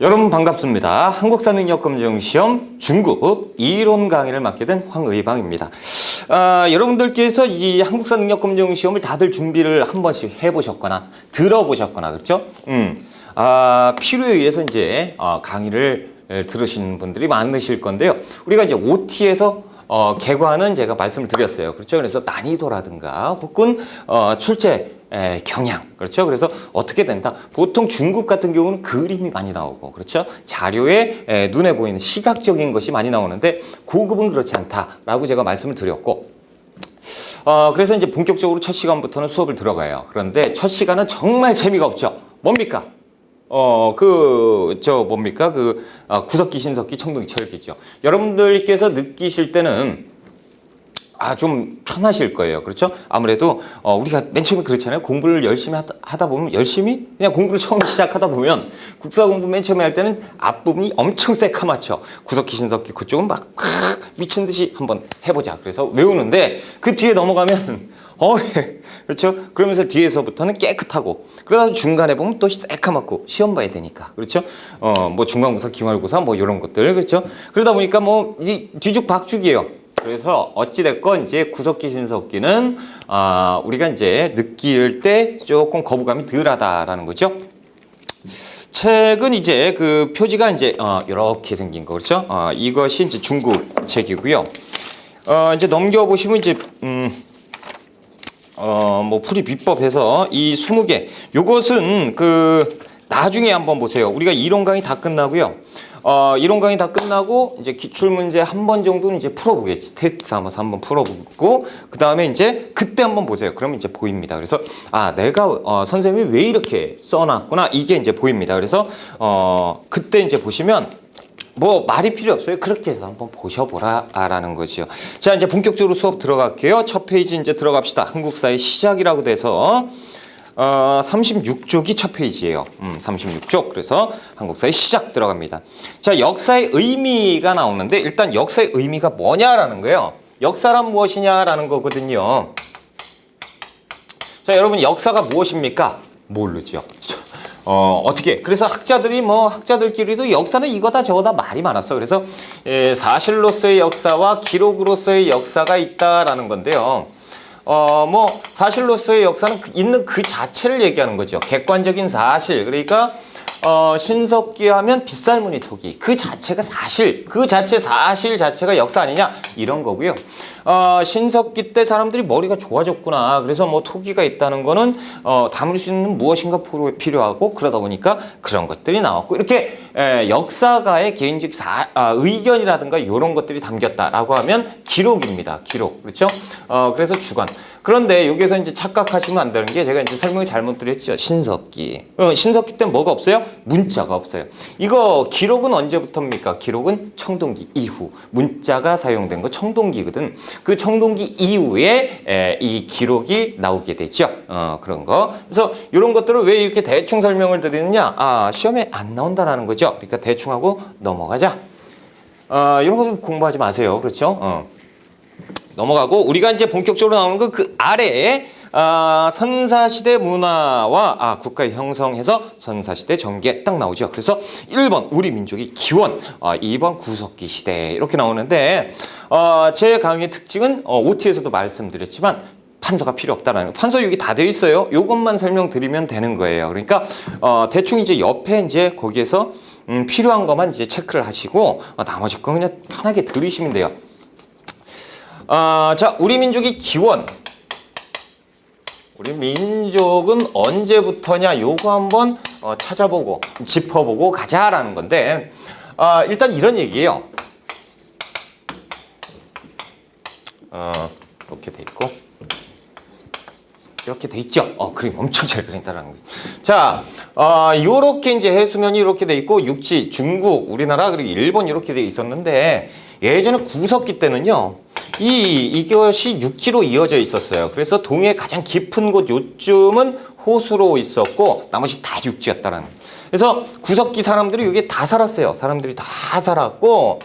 여러분 반갑습니다. 한국사능력검정시험 중급 이론 강의를 맡게 된 황의방입니다. 여러분들께서 이 한국사능력검정시험을 다들 준비를 한 번씩 해보셨거나 들어보셨거나 그렇죠? 필요에 의해서 이제 강의를 들으시는 분들이 많으실 건데요. 우리가 이제 OT에서 개관은 제가 말씀을 드렸어요. 그렇죠? 그래서 난이도라든가 혹은 출제 경향, 그렇죠? 그래서 어떻게 된다? 보통 중급 같은 경우는 그림이 많이 나오고, 그렇죠? 자료에 눈에 보이는 시각적인 것이 많이 나오는데 고급은 그렇지 않다라고 제가 말씀을 드렸고, 그래서 이제 본격적으로 첫 시간부터는 수업을 들어가요. 그런데 첫 시간은 정말 재미가 없죠. 뭡니까? 구석기, 신석기, 청동기, 철기죠. 여러분들께서 느끼실 때는 좀 편하실 거예요. 그렇죠? 아무래도 우리가 맨 처음에 그렇잖아요. 공부를 열심히 하다 보면 열심히 그냥 공부를 처음 시작하다 보면 국사 공부 맨 처음에 할 때는 앞부분이 엄청 새카맣죠. 구석기, 신석기 그쪽은 막 미친 듯이 한번 해보자. 그래서 외우는데 그 뒤에 넘어가면 그렇죠? 그러면서 뒤에서부터는 깨끗하고 그러다 중간에 보면 또 새카맣고 시험 봐야 되니까 그렇죠? 뭐 중간고사, 기말고사 뭐 이런 것들 그렇죠? 그러다 보니까 뭐 이 뒤죽박죽이에요. 그래서 어찌됐건 이제 구석기, 신석기는 우리가 이제 느낄 때 조금 거부감이 덜하다라는 거죠. 책은 이제 그 표지가 이제 이렇게 생긴 거 그렇죠? 이것이 이제 중급 책이고요. 이제 넘겨보시면 이제 뭐 풀이 비법해서 이 20개 요것은 나중에 한번 보세요. 우리가 이론 강의 다 끝나고요. 이론 강의 다 끝나고 이제 기출문제 한 번 정도는 이제 풀어보겠지. 테스트 삼아서 한번 풀어보고 그 다음에 이제 그때 한번 보세요. 그러면 이제 보입니다. 그래서 내가 선생님이 왜 이렇게 써놨구나 이게 이제 보입니다. 그래서 그때 이제 보시면 뭐 말이 필요 없어요. 그렇게 해서 한번 보셔보라라는 거죠. 자 이제 본격적으로 수업 들어갈게요. 첫 페이지 이제 들어갑시다. 한국사의 시작이라고 돼서 36쪽이 첫 페이지예요. 36쪽. 그래서 한국사의 시작 들어갑니다. 자, 역사의 의미가 나오는데 일단 역사의 의미가 뭐냐라는 거예요. 역사란 무엇이냐라는 거거든요. 자, 여러분 역사가 무엇입니까? 모르죠. 어떻게? 그래서 학자들끼리도 역사는 이거다 저거다 말이 많았어. 그래서 사실로서의 역사와 기록으로서의 역사가 있다라는 건데요. 사실로서의 역사는 있는 그 자체를 얘기하는 거죠. 객관적인 사실. 그러니까, 신석기 하면 빗살무늬 토기. 그 자체가 사실. 그 사실 자체가 역사 아니냐? 이런 거고요. 신석기 때 사람들이 머리가 좋아졌구나. 그래서 뭐 토기가 있다는 거는, 담을 수 있는 무엇인가 필요하고 그러다 보니까 그런 것들이 나왔고. 이렇게, 역사가의 개인적 의견이라든가 이런 것들이 담겼다라고 하면 기록입니다. 기록. 그렇죠? 그래서 주관. 그런데 여기서 이제 착각하시면 안 되는 게 제가 이제 설명을 잘못 드렸죠. 신석기. 신석기 때는 뭐가 없어요? 문자가 없어요. 이거 기록은 언제부터입니까? 기록은 청동기 이후. 문자가 사용된 거 청동기거든. 그 청동기 이후에 이 기록이 나오게 되죠. 그런 거. 그래서 이런 것들을 왜 이렇게 대충 설명을 드리느냐? 시험에 안 나온다라는 거죠. 그러니까 대충 하고 넘어가자. 이런 거 공부하지 마세요. 그렇죠? 넘어가고 우리가 이제 본격적으로 나오는 거 그 아래에 선사시대 문화와 국가의 형성해서 선사시대 전개 딱 나오죠. 그래서 1번 우리 민족의 기원, 2번 구석기 시대 이렇게 나오는데 제 강의의 특징은 OT에서도 말씀드렸지만 판서가 필요 없다라는 거. 판서 여기 다 되어 있어요. 요것만 설명드리면 되는 거예요. 그러니까 대충 이제 옆에 이제 거기에서 필요한 것만 이제 체크를 하시고 나머지 건 그냥 편하게 들으시면 돼요. 자, 우리 민족의 기원. 우리 민족은 언제부터냐? 요거 한번 찾아보고 짚어보고 가자라는 건데 일단 이런 얘기예요. 이렇게 돼 있고 이렇게 돼 있죠. 그림 엄청 잘 그린다라는 거죠. 자, 요렇게 이제 해수면이 이렇게 돼 있고 육지, 중국, 우리나라 그리고 일본 이렇게 돼 있었는데 예전에 구석기 때는요. 이것이 육지로 이어져 있었어요. 그래서 동해 가장 깊은 곳 요쯤은 호수로 있었고 나머지 다 육지였다라는. 그래서 구석기 사람들이 여기 다 살았어요. 사람들이 다 살았고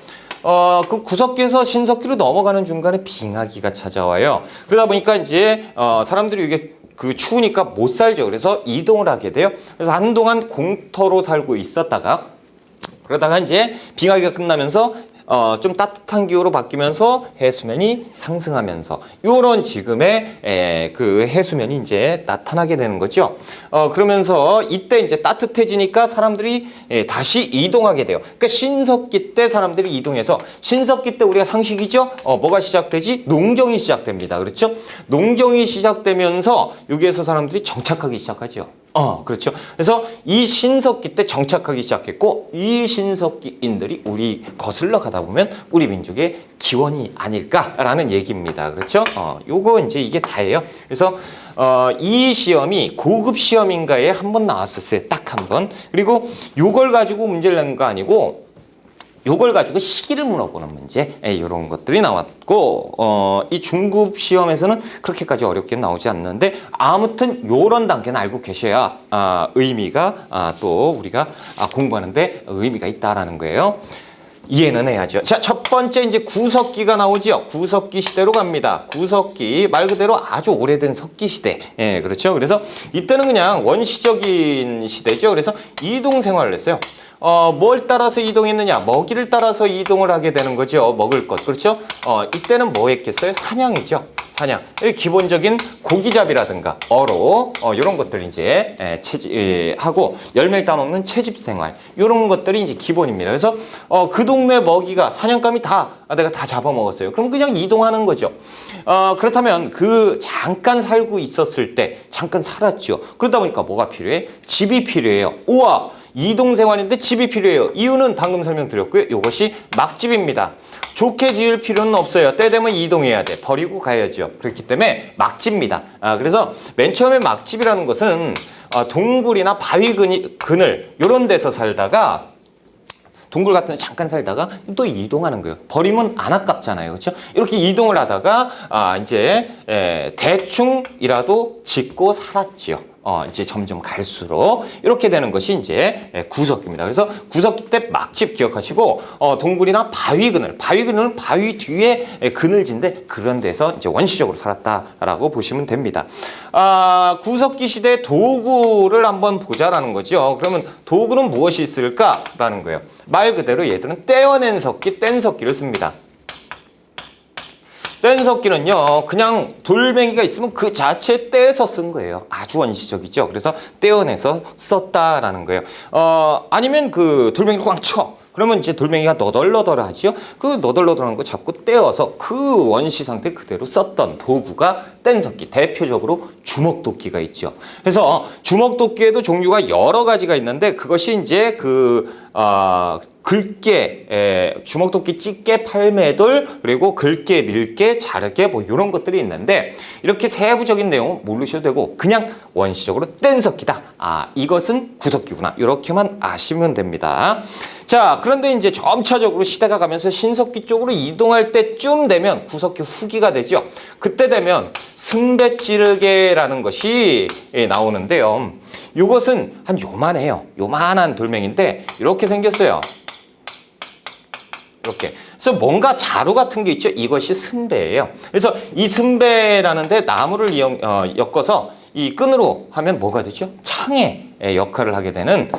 그 구석기에서 신석기로 넘어가는 중간에 빙하기가 찾아와요. 그러다 보니까 이제 사람들이 이게 추우니까 못 살죠. 그래서 이동을 하게 돼요. 그래서 한동안 공터로 살고 있었다가 그러다가 이제 빙하기가 끝나면서 좀 따뜻한 기후로 바뀌면서 해수면이 상승하면서 요런 지금의 그 해수면이 이제 나타나게 되는 거죠. 그러면서 이때 이제 따뜻해지니까 사람들이 다시 이동하게 돼요. 그러니까 신석기 때 사람들이 이동해서 신석기 때 우리가 상식이죠. 뭐가 시작되지? 농경이 시작됩니다. 그렇죠? 농경이 시작되면서 여기에서 사람들이 정착하기 시작하죠. 그렇죠. 그래서 이 신석기 때 정착하기 시작했고 이 신석기인들이 우리 거슬러 가다 보면 우리 민족의 기원이 아닐까라는 얘기입니다. 그렇죠? 요거 이제 이게 다예요. 그래서 이 시험이 고급 시험인가에 한 번 나왔었어요. 딱 한 번. 그리고 요걸 가지고 문제를 낸 거 아니고 요걸 가지고 시기를 물어보는 문제, 이런 것들이 나왔고, 이 중급 시험에서는 그렇게까지 어렵게 나오지 않는데, 아무튼 요런 단계는 알고 계셔야 의미가 또 우리가 공부하는데 의미가 있다라는 거예요. 이해는 해야죠. 자, 첫 번째 이제 구석기가 나오죠. 구석기 시대로 갑니다. 구석기 말 그대로 아주 오래된 석기 시대. 그렇죠. 그래서 이때는 그냥 원시적인 시대죠. 그래서 이동 생활을 했어요. 뭘 따라서 이동했느냐? 먹이를 따라서 이동을 하게 되는 거죠. 먹을 것. 그렇죠? 이때는 뭐 했겠어요? 사냥이죠. 사냥. 기본적인 고기잡이라든가 어로 이런 것들이 이제 하고 열매를 따먹는 채집 생활 이런 것들이 이제 기본입니다. 그래서 그 동네 먹이가 사냥감이 내가 다 잡아먹었어요. 그럼 그냥 이동하는 거죠. 그렇다면 그 잠깐 살고 있었을 때 잠깐 살았죠. 그러다 보니까 뭐가 필요해? 집이 필요해요. 우와! 이동 생활인데 집이 필요해요. 이유는 방금 설명드렸고요. 이것이 막집입니다. 좋게 지을 필요는 없어요. 때 되면 이동해야 돼. 버리고 가야죠. 그렇기 때문에 막집입니다. 그래서 맨 처음에 막집이라는 것은 동굴이나 바위 그늘 이런 데서 살다가 동굴 같은 데 잠깐 살다가 또 이동하는 거예요. 버리면 안 아깝잖아요. 그렇죠? 이렇게 이동을 하다가 이제 대충이라도 짓고 살았지요. 이제 점점 갈수록 이렇게 되는 것이 이제 구석기입니다. 그래서 구석기 때 막집 기억하시고 동굴이나 바위 그늘은 바위 뒤에 그늘진데 그런 데서 이제 원시적으로 살았다라고 보시면 됩니다. 구석기 시대 도구를 한번 보자라는 거죠. 그러면 도구는 무엇이 있을까라는 거예요. 말 그대로 얘들은 떼어낸 석기, 뗀 석기를 씁니다. 뗀 석기는요, 그냥 돌멩이가 있으면 그 자체 떼서 쓴 거예요. 아주 원시적이죠. 그래서 떼어내서 썼다라는 거예요. 아니면 그 돌멩이를 꽝 쳐. 그러면 이제 돌멩이가 너덜너덜하죠. 그 너덜너덜한 거 잡고 떼어서 그 원시 상태 그대로 썼던 도구가 뗀석기. 대표적으로 주먹도끼가 있죠. 그래서 주먹도끼에도 종류가 여러 가지가 있는데 그것이 이제 긁게, 주먹도끼 찢게, 팔매돌, 그리고 긁게, 밀게, 자르게 뭐 이런 것들이 있는데 이렇게 세부적인 내용은 모르셔도 되고 그냥 원시적으로 뗀석기다. 이것은 구석기구나. 이렇게만 아시면 됩니다. 자, 그런데 이제 점차적으로 시대가 가면서 신석기 쪽으로 이동할 때쯤 되면 구석기 후기가 되죠. 그때 되면 승배찌르개라는 것이 나오는데요. 이것은 한 요만해요. 요만한 돌멩인데 이렇게 생겼어요. 이렇게. 그래서 뭔가 자루 같은 게 있죠. 이것이 승배예요. 그래서 이 승배라는데 나무를 엮어서 이 끈으로 하면 뭐가 되죠? 창의 역할을 하게 되는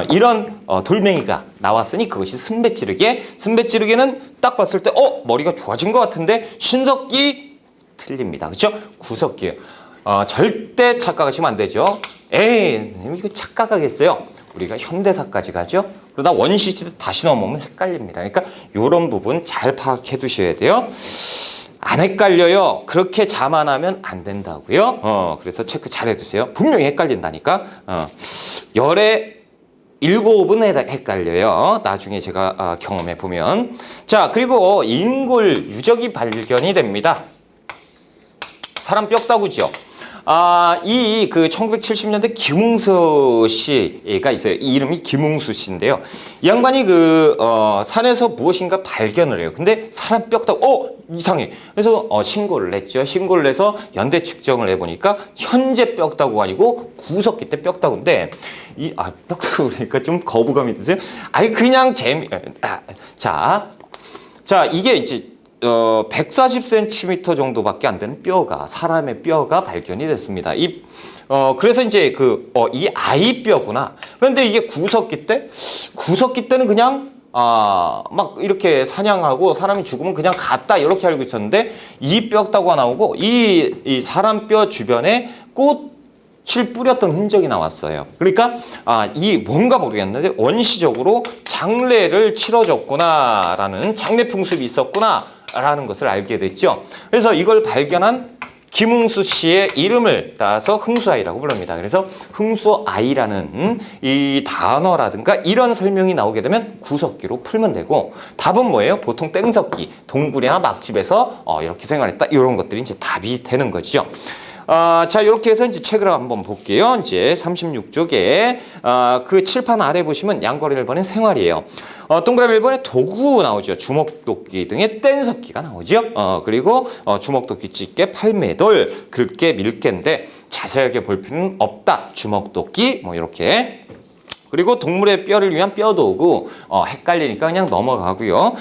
이런 돌멩이가 나왔으니 그것이 승배찌르개. 승배찌르개는 딱 봤을 때 머리가 좋아진 것 같은데 신석기 틀립니다. 그렇죠? 구석기예요. 절대 착각하시면 안 되죠. 선생님 이거 착각하겠어요. 우리가 현대사까지 가죠. 그러다 원시시대 다시 넘어오면 헷갈립니다. 그러니까 이런 부분 잘 파악해 두셔야 돼요. 안 헷갈려요. 그렇게 자만하면 안 된다고요. 그래서 체크 잘 해두세요. 분명히 헷갈린다니까. 열에 7은 헷갈려요. 나중에 제가 경험해 보면. 자, 그리고 인골 유적이 발견이 됩니다. 사람 뼈다구죠. 이 1970년대 김웅수 씨가 있어요. 이 이름이 김웅수 씨인데요. 이 양반이 산에서 무엇인가 발견을 해요. 근데 사람 뼈다구, 이상해. 그래서 신고를 했죠. 신고를 해서 연대 측정을 해보니까 현재 뼈다구가 아니고 구석기 때 뼈다구인데 뼈다구 그러니까 좀 거부감이 드세요? 그냥 자, 이게 이제 140cm 정도밖에 안 되는 사람의 뼈가 발견이 됐습니다. 그래서 이제 이 아이 뼈구나. 그런데 이게 구석기 때 구석기 때는 그냥 막 이렇게 사냥하고 사람이 죽으면 그냥 갔다 이렇게 알고 있었는데 이 뼈다구가 나오고 이 사람 뼈 주변에 꽃을 뿌렸던 흔적이 나왔어요. 그러니까 이 뭔가 모르겠는데 원시적으로 장례를 치러줬구나라는 장례 풍습이 있었구나라는 것을 알게 됐죠. 그래서 이걸 발견한 김웅수 씨의 이름을 따서 흥수아이라고 부릅니다. 그래서 흥수아이라는 이 단어라든가 이런 설명이 나오게 되면 구석기로 풀면 되고, 답은 뭐예요? 보통 땡석기, 동굴이나 막집에서 이렇게 생활했다, 이런 것들이 이제 답이 되는 거죠. 자, 이렇게 해서 이제 책을 한번 볼게요. 이제 36쪽에 그 칠판 아래 보시면 양거리 1번의 생활이에요. 동그라미 1번에 도구 나오죠. 주먹도끼 등의 뗀석기가 나오죠. 그리고 주먹도끼, 집게, 팔매돌, 긁게, 밀게인데 자세하게 볼 필요는 없다. 주먹도끼 뭐 이렇게. 그리고 동물의 뼈를 위한 뼈도구, 헷갈리니까 그냥 넘어가고요.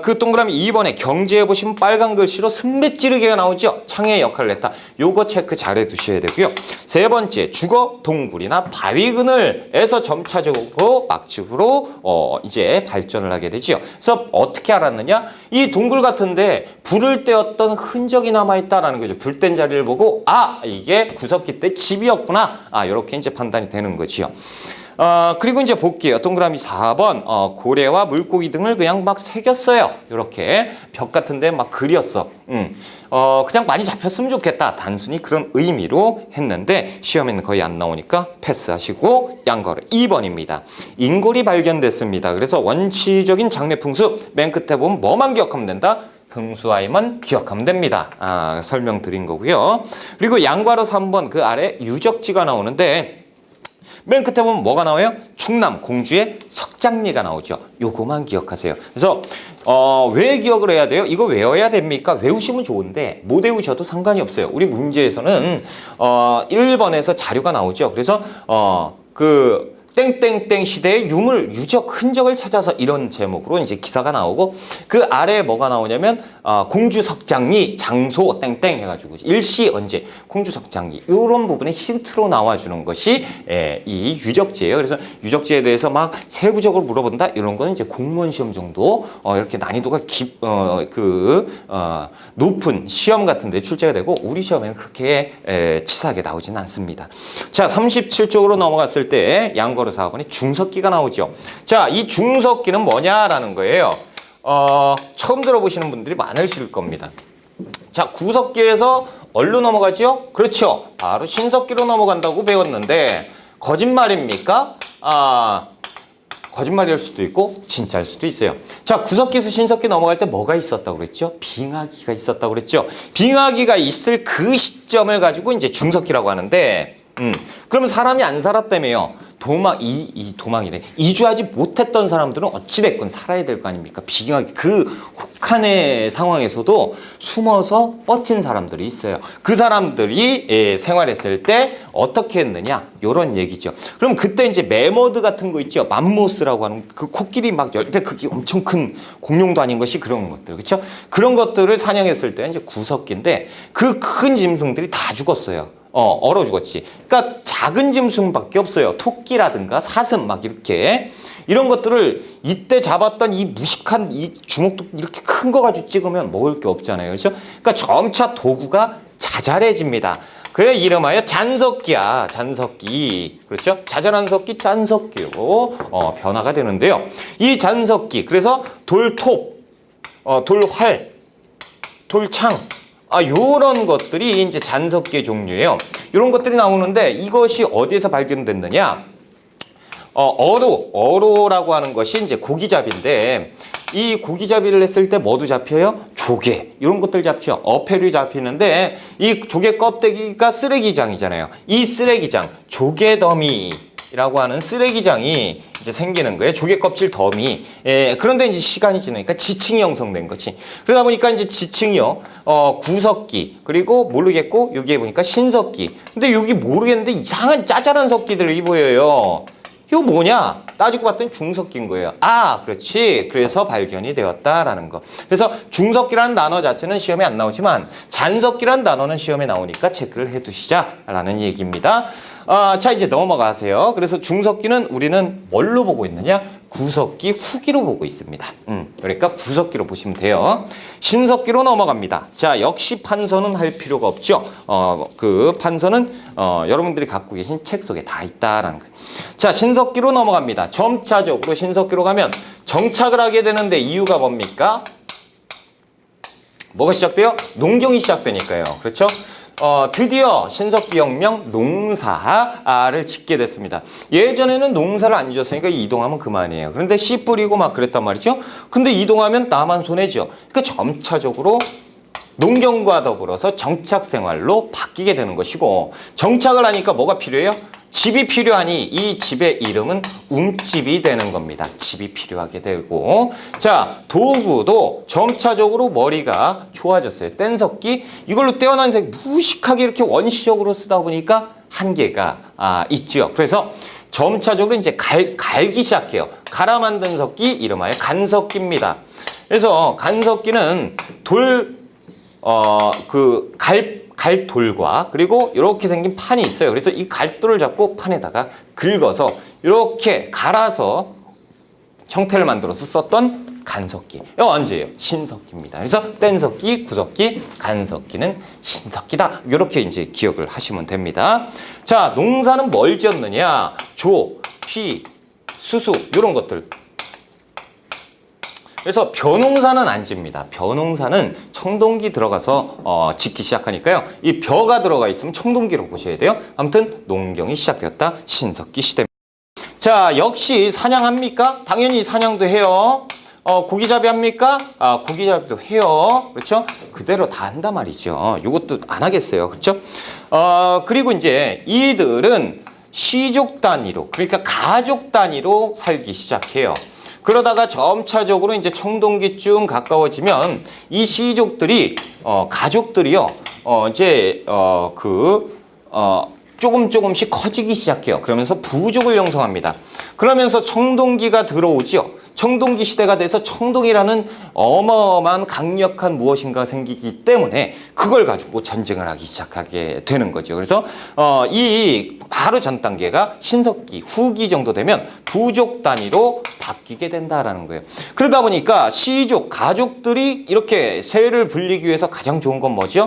그 동그라미 2번에 경제에 보시면 빨간 글씨로 순배찌르기가 나오죠. 창의 역할을 했다. 요거 체크 잘 해두셔야 되고요. 세 번째, 주거 동굴이나 바위그늘에서 점차적으로 막집으로 이제 발전을 하게 되죠. 그래서 어떻게 알았느냐? 이 동굴 같은데 불을 떼었던 흔적이 남아있다라는 거죠. 불 뗀 자리를 보고 이게 구석기 때 집이었구나. 이렇게 이제 판단이 되는 거지요. 그리고 이제 볼게요. 동그라미 4번 고래와 물고기 등을 그냥 막 새겼어요. 이렇게 벽 같은데 막 그렸어. 그냥 많이 잡혔으면 좋겠다. 단순히 그런 의미로 했는데 시험에는 거의 안 나오니까 패스하시고 양거래 2번입니다. 인골이 발견됐습니다. 그래서 원시적인 장례 풍습 맨 끝에 보면 뭐만 기억하면 된다? 흥수아이만 기억하면 됩니다. 설명드린 거고요. 그리고 양괄호 3번 그 아래 유적지가 나오는데 맨 끝에 보면 뭐가 나와요? 충남 공주의 석장리가 나오죠. 요거만 기억하세요. 그래서 왜 기억을 해야 돼요? 이거 외워야 됩니까? 외우시면 좋은데 못 외우셔도 상관이 없어요. 우리 문제에서는 1번에서 자료가 나오죠. 그래서 그 땡땡땡 시대의 유물, 유적, 흔적을 찾아서 이런 제목으로 이제 기사가 나오고 그 아래에 뭐가 나오냐면 공주 석장리 장소 땡땡 해가지고 일시 언제 공주 석장리 이런 부분에 힌트로 나와주는 것이 이 유적지예요. 그래서 유적지에 대해서 막 세부적으로 물어본다 이런 거는 이제 공무원 시험 정도 이렇게 난이도가 높은 시험 같은데 출제가 되고 우리 시험에는 그렇게 치사하게 나오지는 않습니다. 자, 37쪽으로 넘어갔을 때 양거로 4번에 중석기가 나오죠. 자, 이 중석기는 뭐냐라는 거예요. 처음 들어보시는 분들이 많으실 겁니다. 자, 구석기에서 어디로 넘어가죠? 그렇죠. 바로 신석기로 넘어간다고 배웠는데 거짓말입니까? 거짓말일 수도 있고 진짜일 수도 있어요. 자, 구석기에서 신석기 넘어갈 때 뭐가 있었다고 그랬죠? 빙하기가 있었다고 그랬죠? 빙하기가 있을 그 시점을 가지고 이제 중석기라고 하는데 그러면 사람이 안 살았다며요. 도망이래. 이주하지 못했던 사람들은 어찌됐건 살아야 될 거 아닙니까? 빙하기 그 혹한의 상황에서도 숨어서 뻗친 사람들이 있어요. 그 사람들이 생활했을 때 어떻게 했느냐? 요런 얘기죠. 그럼 그때 이제 매머드 같은 거 있죠. 맘모스라고 하는 그 코끼리 막 10배 크기 엄청 큰 공룡도 아닌 것이 그런 것들. 그렇죠? 그런 것들을 사냥했을 때 이제 구석기인데 그 큰 짐승들이 다 죽었어요. 얼어 죽었지. 그러니까 작은 짐승밖에 없어요. 토끼라든가 사슴 막 이렇게 이런 것들을 이때 잡았던 이 무식한 이 주먹도 이렇게 큰 거 가지고 찍으면 먹을 게 없잖아요. 그렇죠? 그러니까 점차 도구가 자잘해집니다. 그래 이름하여 잔석기야. 잔석기. 그렇죠? 자잘한 석기 잔석기로 변화가 되는데요. 이 잔석기 그래서 돌톱, 돌활, 돌창 요런 것들이 이제 잔석기의 종류예요. 이런 것들이 나오는데 이것이 어디에서 발견됐느냐? 어로라고 하는 것이 이제 고기잡이인데 이 고기잡이를 했을 때 뭐도 잡혀요? 조개 이런 것들 잡죠. 어패류 잡히는데 이 조개 껍데기가 쓰레기장이잖아요. 이 쓰레기장 조개더미라고 하는 쓰레기장이 이제 생기는 거예요. 조개 껍질 더미. 그런데 이제 시간이 지나니까 지층이 형성된 거지. 그러다 보니까 이제 지층이요. 구석기 그리고 모르겠고 여기에 보니까 신석기. 근데 여기 모르겠는데 이상한 짜잘한 석기들이 보여요. 이거 뭐냐? 따지고 봤더니 중석기인 거예요. 그렇지. 그래서 발견이 되었다라는 거. 그래서 중석기라는 단어 자체는 시험에 안 나오지만 잔석기라는 단어는 시험에 나오니까 체크를 해두시자라는 얘기입니다. 자, 이제 넘어가세요. 그래서 중석기는 우리는 뭘로 보고 있느냐? 구석기 후기로 보고 있습니다. 그러니까 구석기로 보시면 돼요. 신석기로 넘어갑니다. 자, 역시 판서는 할 필요가 없죠. 그 판서는 여러분들이 갖고 계신 책 속에 다 있다라는 거예요. 자, 신석기로 넘어갑니다. 점차적으로 신석기로 가면 정착을 하게 되는데 이유가 뭡니까? 뭐가 시작돼요? 농경이 시작되니까요. 그렇죠? 드디어 신석기혁명 농사를 짓게 됐습니다. 예전에는 농사를 안 지었으니까 이동하면 그만이에요. 그런데 씨 뿌리고 막 그랬단 말이죠. 근데 이동하면 나만 손해죠. 그러니까 점차적으로 농경과 더불어서 정착 생활로 바뀌게 되는 것이고, 정착을 하니까 뭐가 필요해요? 집이 필요하니 이 집의 이름은 움집이 되는 겁니다. 집이 필요하게 되고, 자, 도구도 점차적으로 머리가 좋아졌어요. 뗀석기, 이걸로 떼어난 색 무식하게 이렇게 원시적으로 쓰다 보니까 한계가 있죠. 그래서 점차적으로 이제 갈기 시작해요. 갈아 만든 석기, 이름하여 간석기입니다. 그래서 간석기는 갈돌과 그리고 이렇게 생긴 판이 있어요. 그래서 이 갈돌을 잡고 판에다가 긁어서 이렇게 갈아서 형태를 만들어서 썼던 간석기. 이거 언제예요? 신석기입니다. 그래서 뗀석기, 구석기, 간석기는 신석기다. 이렇게 이제 기억을 하시면 됩니다. 자, 농사는 뭘 지었느냐? 조, 피, 수수 이런 것들. 그래서 벼농사는 안 집니다. 벼농사는 청동기 들어가서 짓기 시작하니까요. 이 벼가 들어가 있으면 청동기로 보셔야 돼요. 아무튼 농경이 시작되었다. 신석기 시대입니다. 자, 역시 사냥합니까? 당연히 사냥도 해요. 고기잡이 합니까? 고기잡이도 해요. 그렇죠? 그대로 다 한단 말이죠. 이것도 안 하겠어요. 그렇죠? 그리고 이제 이들은 시족 단위로, 그러니까 가족 단위로 살기 시작해요. 그러다가 점차적으로 이제 청동기쯤 가까워지면 이 시족들이 가족들이요 조금씩 커지기 시작해요. 그러면서 부족을 형성합니다. 그러면서 청동기가 들어오지요. 청동기 시대가 돼서 청동이라는 어마어마한 강력한 무엇인가 생기기 때문에 그걸 가지고 전쟁을 하기 시작하게 되는 거죠. 그래서 이 바로 전 단계가 신석기 후기 정도 되면 부족 단위로 바뀌게 된다라는 거예요. 그러다 보니까 시족, 가족들이 이렇게 세를 불리기 위해서 가장 좋은 건 뭐죠?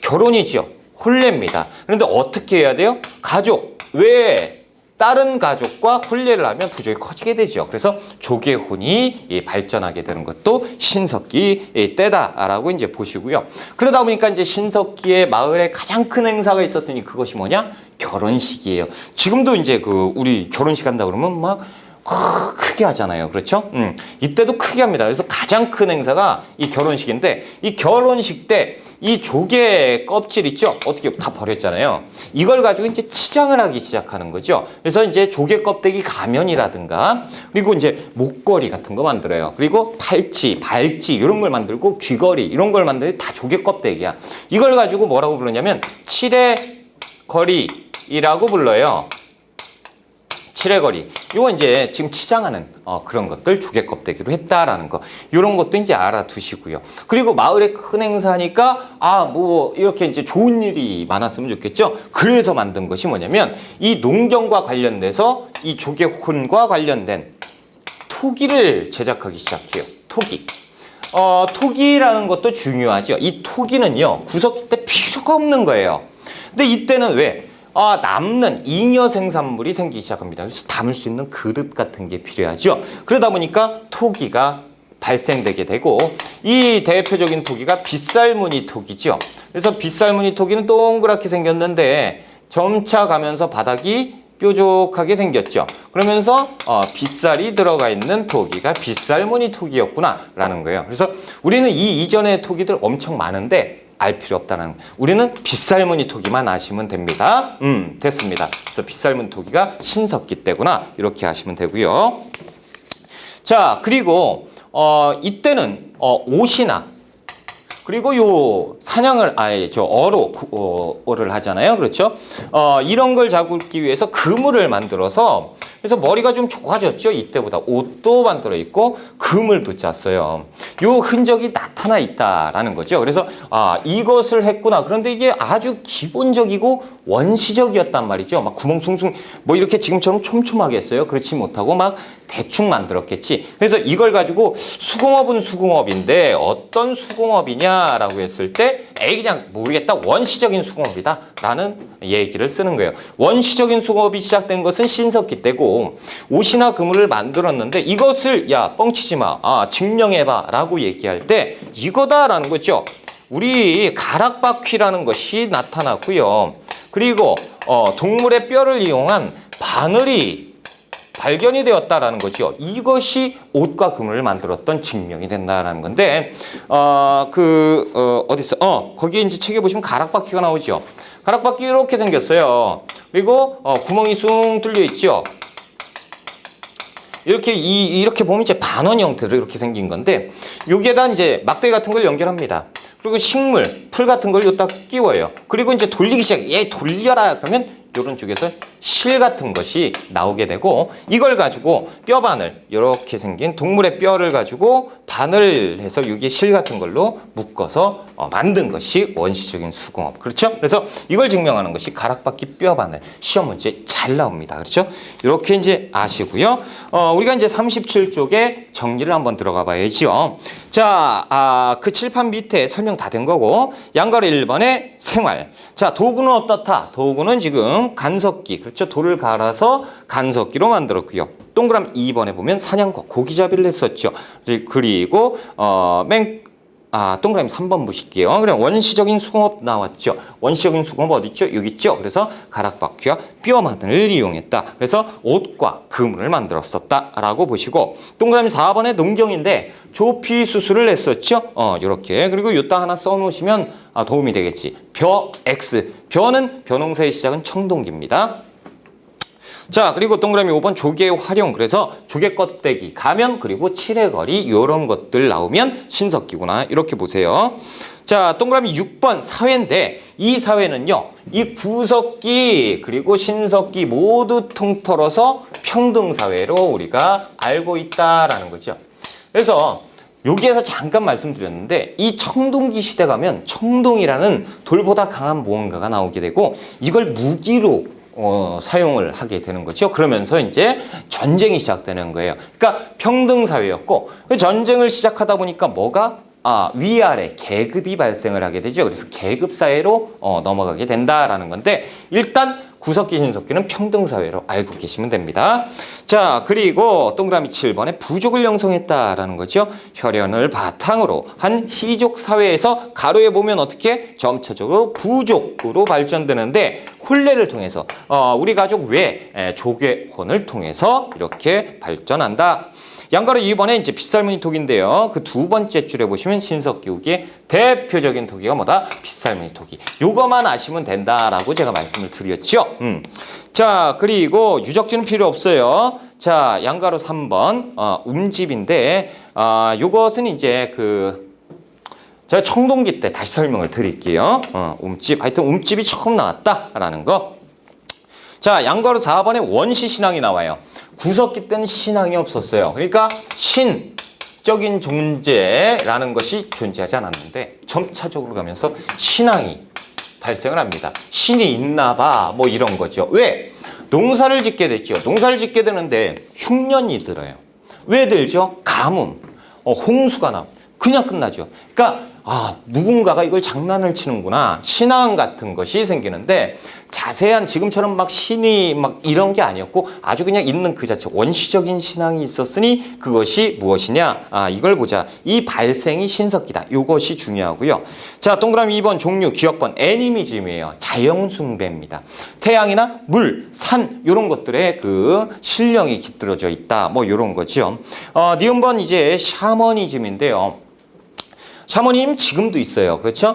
결혼이죠. 혼례입니다. 그런데 어떻게 해야 돼요? 가족, 왜? 다른 가족과 혼례를 하면 부족이 커지게 되죠. 그래서 조계혼이 발전하게 되는 것도 신석기 때다라고 이제 보시고요. 그러다 보니까 이제 신석기의 마을에 가장 큰 행사가 있었으니 그것이 뭐냐? 결혼식이에요. 지금도 이제 우리 결혼식 한다 그러면 막 크게 하잖아요. 그렇죠? 이때도 크게 합니다. 그래서 가장 큰 행사가 이 결혼식인데, 이 결혼식 때 이 조개 껍질 있죠? 어떻게 다 버렸잖아요. 이걸 가지고 이제 치장을 하기 시작하는 거죠. 그래서 이제 조개 껍데기 가면이라든가, 그리고 이제 목걸이 같은 거 만들어요. 그리고 팔찌, 발찌 이런 걸 만들고, 귀걸이 이런 걸 만드는데 다 조개 껍데기야. 이걸 가지고 뭐라고 부르냐면 칠해거리라고 불러요. 칠해거리. 이거 이제 지금 치장하는 그런 것들 조개 껍데기로 했다라는 거. 이런 것도 이제 알아두시고요. 그리고 마을에 큰 행사니까 뭐 이렇게 이제 좋은 일이 많았으면 좋겠죠. 그래서 만든 것이 뭐냐면 이 농경과 관련돼서 이 조개혼과 관련된 토기를 제작하기 시작해요. 토기. 토기라는 것도 중요하죠. 이 토기는요, 구석기 때 필요가 없는 거예요. 근데 이때는 왜? 남는 잉여 생산물이 생기기 시작합니다. 그래서 담을 수 있는 그릇 같은 게 필요하죠. 그러다 보니까 토기가 발생되게 되고, 이 대표적인 토기가 빗살무늬 토기죠. 그래서 빗살무늬 토기는 동그랗게 생겼는데 점차 가면서 바닥이 뾰족하게 생겼죠. 그러면서 빗살이 들어가 있는 토기가 빗살무늬 토기였구나 라는 거예요. 그래서 우리는 이 이전의 토기들 엄청 많은데 알 필요 없다는, 우리는 빗살무늬 토기만 아시면 됩니다. 됐습니다. 그래서 빗살무늬 토기가 신석기 때구나 이렇게 아시면 되고요. 자, 그리고 이때는 옷이나, 그리고 요 사냥을 어를 하잖아요. 그렇죠? 이런 걸 잡기 위해서 그물을 만들어서 그래서 머리가 좀 좋아졌죠. 이때보다. 옷도 만들어 있고 그물도 짰어요. 요 흔적이 나타나 있다라는 거죠. 그래서 이것을 했구나. 그런데 이게 아주 기본적이고 원시적이었단 말이죠. 막 구멍 숭숭 뭐 이렇게 지금처럼 촘촘하게 했어요. 그렇지 못하고 막 대충 만들었겠지. 그래서 이걸 가지고 수공업은 수공업인데 어떤 수공업이냐라고 했을 때 그냥 모르겠다. 원시적인 수공업이다. 라는 얘기를 쓰는 거예요. 원시적인 수공업이 시작된 것은 신석기 때고 옷이나 그물을 만들었는데 이것을 뻥치지 마. 증명해봐. 라고 얘기할 때 이거다라는 거죠. 우리 가락바퀴라는 것이 나타났고요. 그리고 동물의 뼈를 이용한 바늘이 발견이 되었다라는 거죠. 이것이 옷과 그물을 만들었던 증명이 된다라는 건데, 어딨어? 거기에 이제 책에 보시면 가락바퀴가 나오죠. 가락바퀴 이렇게 생겼어요. 그리고 구멍이 숭 뚫려 있죠. 이렇게 보면 이제 반원 형태로 이렇게 생긴 건데, 여기에다 이제 막대기 같은 걸 연결합니다. 그리고 식물, 풀 같은 걸 여기다 끼워요. 그리고 이제 돌리기 시작해. 돌려라. 그러면 이런 쪽에서 실 같은 것이 나오게 되고 이걸 가지고 뼈바늘 이렇게 생긴 동물의 뼈를 가지고 바늘해서 여기에 실 같은 걸로 묶어서 만든 것이 원시적인 수공업. 그렇죠? 그래서 이걸 증명하는 것이 가락바퀴 뼈바늘. 시험 문제 잘 나옵니다. 그렇죠? 이렇게 이제 아시고요. 우리가 이제 37쪽에 정리를 한번 들어가 봐야죠. 자, 그 칠판 밑에 설명 다 된 거고 양가로 1번에 생활. 자, 도구는 어떻다? 도구는 지금 간석기. 그렇죠? 돌을 갈아서 간석기로 만들었고요. 동그라미 2번에 보면 사냥과 고기잡이를 했었죠. 그리고 동그라미 3번 보실게요. 그냥 원시적인 수공업 나왔죠. 원시적인 수공업 어디 있죠? 여기 있죠. 그래서 가락바퀴와 뼈바늘을 이용했다. 그래서 옷과 그물을 만들었었다라고 보시고 동그라미 4번에 농경인데 조피 수술을 했었죠. 이렇게 그리고 요따 하나 써놓으시면 도움이 되겠지. 벼 X. 벼는 벼농사의 시작은 청동기입니다. 자, 그리고 동그라미 5번 조개의 활용. 그래서 조개 껍데기, 가면, 그리고 칠해거리 이런 것들 나오면 신석기구나. 이렇게 보세요. 자, 동그라미 6번 사회인데 이 사회는요. 이 구석기 그리고 신석기 모두 통틀어서 평등사회로 우리가 알고 있다라는 거죠. 그래서 여기에서 잠깐 말씀드렸는데 이 청동기 시대 가면 청동이라는 돌보다 강한 무언가가 나오게 되고 이걸 무기로 사용을 하게 되는 거죠. 그러면서 이제 전쟁이 시작되는 거예요. 그러니까 평등사회였고 그 전쟁을 시작하다 보니까 뭐가 위아래 계급이 발생을 하게 되죠. 그래서 계급사회로 넘어가게 된다라는 건데 일단 구석기, 신석기는 평등사회로 알고 계시면 됩니다. 자, 그리고 동그라미 7번에 부족을 형성했다라는 거죠. 혈연을 바탕으로 한 시족 사회에서 가로에 보면 어떻게 점차적으로 부족으로 발전되는데 혼례를 통해서 우리 가족 외 조계혼을 통해서 이렇게 발전한다. 양가로 2번에 이제 빗살무늬 토기인데요. 그 두 번째 줄에 보시면 신석기 후기의 대표적인 토기가 뭐다? 빗살무늬 토기. 요거만 아시면 된다라고 제가 말씀을 드렸죠. 자, 그리고 유적지는 필요 없어요. 자, 양가로 3번 움집인데 요것은 이제 제가 청동기 때 다시 설명을 드릴게요. 움집. 하여튼 움집이 처음 나왔다라는 거. 자, 양가로 4번에 원시신앙이 나와요. 구석기 때는 신앙이 없었어요. 그러니까 신적인 존재라는 것이 존재하지 않았는데 점차적으로 가면서 신앙이 발생을 합니다. 신이 있나 봐. 뭐 이런 거죠. 왜? 농사를 짓게 됐죠. 농사를 짓게 되는데 흉년이 들어요. 왜 들죠? 가뭄, 홍수가 나옵니다. 그냥 끝나죠. 그러니까 누군가가 이걸 장난을 치는구나. 신앙 같은 것이 생기는데 자세한 지금처럼 막 신이 막 이런 게 아니었고 아주 그냥 있는 그 자체 원시적인 신앙이 있었으니 그것이 무엇이냐? 이걸 보자. 이 발생이 신석기다. 이것이 중요하고요. 자, 동그라미 2번 종류 기억번 애니미즘이에요. 자연숭배입니다. 태양이나 물, 산 이런 것들에 그 신령이 깃들어져 있다. 뭐 이런 거죠. 니은번 이제 샤머니즘인데요. 샤머니즘 지금도 있어요. 그렇죠?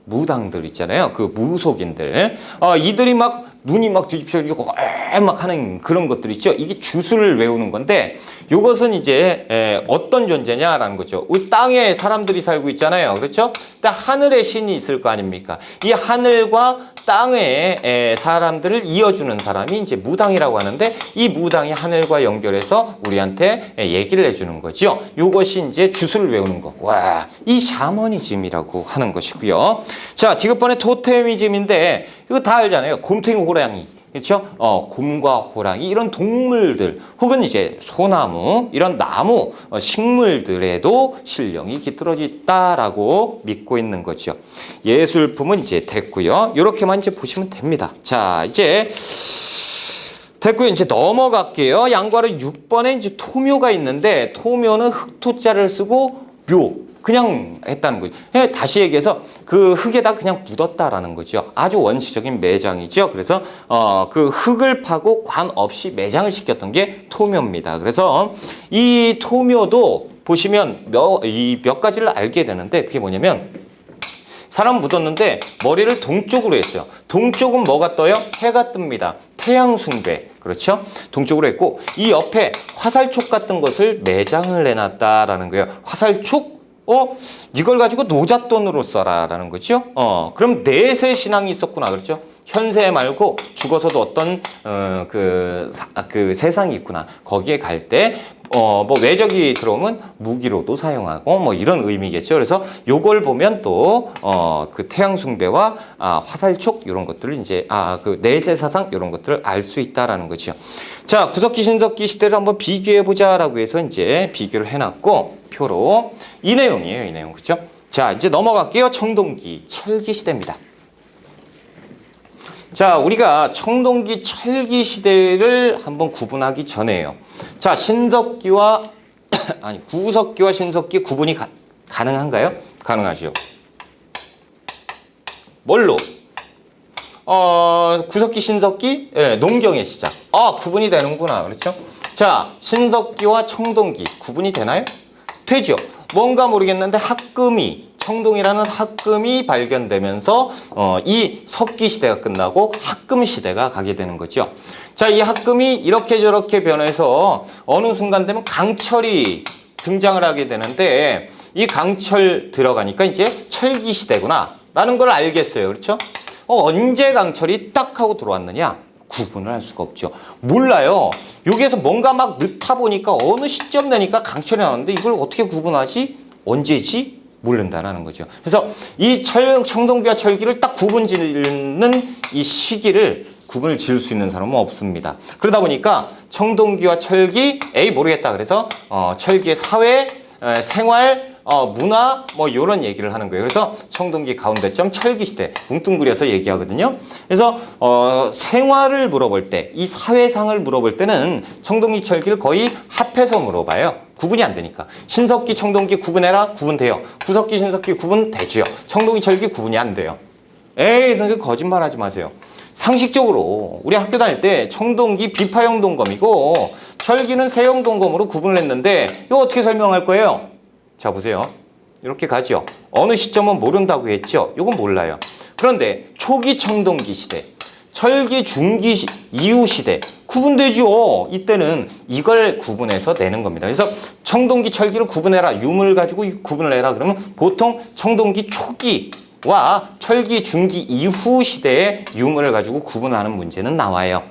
무당들 있잖아요. 그 무속인들. 이들이 막 눈이 막 뒤집혀지고 막 하는 그런 것들 있죠. 이게 주술을 외우는 건데 이것은 이제 어떤 존재냐라는 거죠. 우리 땅에 사람들이 살고 있잖아요. 그렇죠? 근데 하늘에 신이 있을 거 아닙니까? 이 하늘과 땅에 사람들을 이어주는 사람이 이제 무당이라고 하는데 이 무당이 하늘과 연결해서 우리한테 얘기를 해주는 거죠. 이것이 이제 주술을 외우는 거. 와, 이 샤머니즘이라고 하는 것이고요. 자, 디귿번에 토테미즘인데 이거 다 알잖아요. 곰탱이 호랑이. 그렇죠? 곰과 호랑이 이런 동물들 혹은 이제 소나무 이런 나무 식물들에도 신령이 깃들어져 있다라고 믿고 있는 거죠. 예술품은 이제 됐고요. 이렇게만 이제 보시면 됩니다. 자, 이제 됐고요. 이제 넘어갈게요. 양괄호 6번에 이제 토묘가 있는데 토묘는 흑토자를 쓰고 묘 그냥 했다는 거죠. 다시 얘기해서 그 흙에다 그냥 묻었다라는 거죠. 아주 원시적인 매장이죠. 그래서 그 흙을 파고 관 없이 매장을 시켰던 게 토묘입니다. 그래서 이 토묘도 보시면 몇 가지를 알게 되는데 그게 뭐냐면 사람 묻었는데 머리를 동쪽으로 했어요. 동쪽은 뭐가 떠요? 해가 뜹니다. 태양 숭배. 그렇죠? 동쪽으로 했고 이 옆에 화살촉 같은 것을 매장을 해놨다라는 거예요. 화살촉? 이걸 가지고 노잣돈으로 써라라는 거죠. 그럼 내세 신앙이 있었구나. 그렇죠? 현세 말고 죽어서도 어떤 그 세상이 있구나. 거기에 갈 때 뭐 외적이 들어오면 무기로도 사용하고 뭐 이런 의미겠죠. 그래서 요걸 보면 또 그 태양 숭배와 화살촉 이런 것들을 이제 그 내세 사상 이런 것들을 알 수 있다라는 거죠. 자, 구석기 신석기 시대를 한번 비교해 보자라고 해서 이제 비교를 해놨고 표로 이 내용이에요. 이 내용 그렇죠? 자, 이제 넘어갈게요. 청동기 철기 시대입니다. 자, 우리가 청동기 철기 시대를 한번 구분하기 전에요. 자, 신석기와 아니 구석기와 신석기 구분이 가능한가요? 가능하죠. 뭘로? 구석기 신석기 농경의 시작. 구분이 되는구나. 그렇죠? 자, 신석기와 청동기 구분이 되나요? 되죠. 뭔가 모르겠는데 학금이 청동이라는 학금이 발견되면서 이 석기 시대가 끝나고 학금 시대가 가게 되는 거죠. 자, 이 학금이 이렇게 저렇게 변해서 어느 순간 되면 강철이 등장을 하게 되는데 이 강철 들어가니까 이제 철기 시대구나 라는 걸 알겠어요. 그렇죠? 언제 강철이 딱 하고 들어왔느냐? 구분을 할 수가 없죠. 몰라요. 여기에서 뭔가 막 넣다 보니까 어느 시점 되니까 강철이 나오는데 이걸 어떻게 구분하지? 언제지? 모른다라는 거죠. 그래서 이 청동기와 철기를 딱 구분 짓는 이 시기를 구분을 지을 수 있는 사람은 없습니다. 그러다 보니까 청동기와 철기, 모르겠다. 그래서 철기의 사회, 생활, 문화 뭐 이런 얘기를 하는 거예요. 그래서 청동기 가운데점 철기 시대 뭉뚱그려서 얘기하거든요. 그래서 생활을 물어볼 때, 이 사회상을 물어볼 때는 청동기 철기를 거의 합해서 물어봐요. 구분이 안 되니까. 신석기 청동기 구분해라. 구분돼요. 구석기 신석기 구분되죠. 청동기 철기 구분이 안 돼요. 선생님 거짓말하지 마세요. 상식적으로 우리 학교 다닐 때 청동기 비파형 동검이고 철기는 세형 동검으로 구분을 했는데 이거 어떻게 설명할 거예요? 자, 보세요. 이렇게 가죠. 어느 시점은 모른다고 했죠. 이건 몰라요. 그런데 초기 청동기 시대, 철기 중기 이후 시대 구분되죠. 이때는 이걸 구분해서 내는 겁니다. 그래서 청동기 철기를 구분해라. 유물 가지고 구분을 해라. 그러면 보통 청동기 초기와 철기 중기 이후 시대의 유물을 가지고 구분하는 문제는 나와요.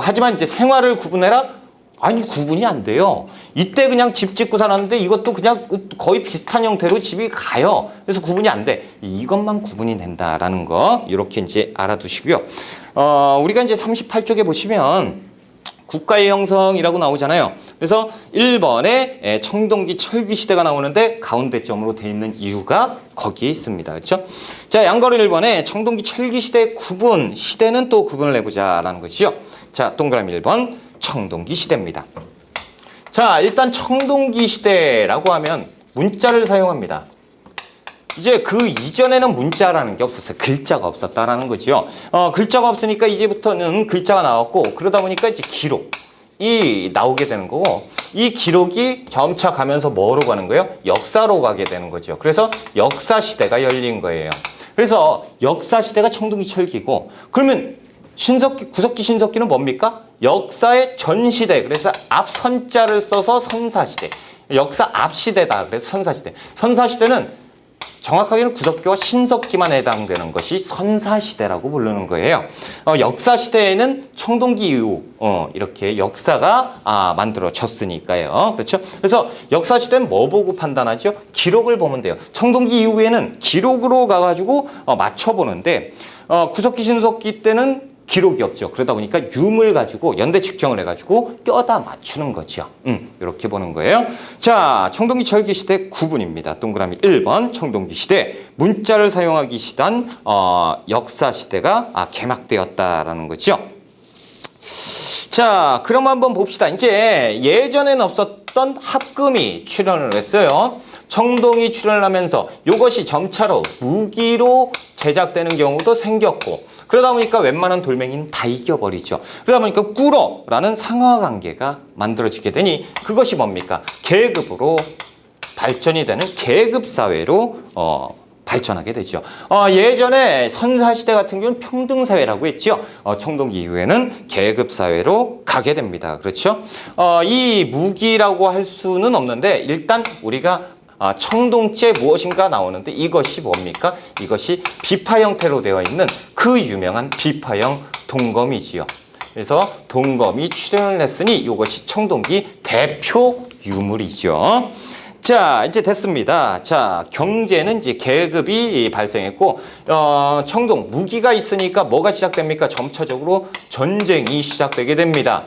하지만 이제 생활을 구분해라. 아니, 구분이 안 돼요. 이때 그냥 집 짓고 살았는데 이것도 그냥 거의 비슷한 형태로 집이 가요. 그래서 구분이 안 돼. 이것만 구분이 된다라는 거 이렇게 이제 알아두시고요. 우리가 이제 38쪽에 보시면 국가의 형성이라고 나오잖아요. 그래서 1번에 청동기 철기 시대가 나오는데 가운데 점으로 돼 있는 이유가 거기에 있습니다. 그렇죠? 자, 양괄호 1번에 청동기 철기 시대 구분, 시대는 또 구분을 해보자라는 것이죠. 자, 동그라미 1번. 청동기 시대입니다. 자, 일단 청동기 시대라고 하면 문자를 사용합니다. 이제 그 이전에는 문자라는 게 없었어요. 글자가 없었다라는 거죠. 글자가 없으니까 이제부터는 글자가 나왔고 그러다 보니까 이제 기록이 나오게 되는 거고 이 기록이 점차 가면서 뭐로 가는 거예요? 역사로 가게 되는 거죠. 그래서 역사 시대가 열린 거예요. 그래서 역사 시대가 청동기 철기고 그러면 신석기, 구석기, 신석기는 뭡니까? 역사의 전시대. 그래서 앞선자를 써서 선사시대. 역사 앞시대다. 그래서 선사시대. 선사시대는 정확하게는 구석기와 신석기만 해당되는 것이 선사시대라고 부르는 거예요. 역사시대에는 청동기 이후 이렇게 역사가 만들어졌으니까요. 그렇죠? 그래서 역사시대는 뭐 보고 판단하죠? 기록을 보면 돼요. 청동기 이후에는 기록으로 가가지고 맞춰보는데 구석기, 신석기 때는 기록이 없죠. 그러다 보니까 유물 가지고 연대 측정을 해가지고 껴다 맞추는 거죠. 이렇게 보는 거예요. 자, 청동기 철기 시대 구분입니다. 동그라미 1번 청동기 시대 문자를 사용하기 시단 역사 시대가 개막되었다라는 거죠. 자, 그럼 한번 봅시다. 이제 예전에는 없었던 합금이 출현을 했어요. 청동이 출현을 하면서 이것이 점차로 무기로 제작되는 경우도 생겼고 그러다 보니까 웬만한 돌멩이는 다 이겨버리죠. 그러다 보니까 꿇어라는 상하관계가 만들어지게 되니 그것이 뭡니까? 계급으로 발전이 되는 계급사회로 발전하게 되죠. 예전에 선사시대 같은 경우는 평등사회라고 했죠. 청동기 이후에는 계급사회로 가게 됩니다. 그렇죠? 이 무기라고 할 수는 없는데 일단 우리가 청동째 무엇인가 나오는데 이것이 뭡니까? 이것이 비파 형태로 되어 있는 그 유명한 비파형 동검이지요. 그래서 동검이 출현을 했으니 이것이 청동기 대표 유물이죠. 자, 이제 됐습니다. 자, 경제는 이제 계급이 발생했고, 청동, 무기가 있으니까 뭐가 시작됩니까? 점차적으로 전쟁이 시작되게 됩니다.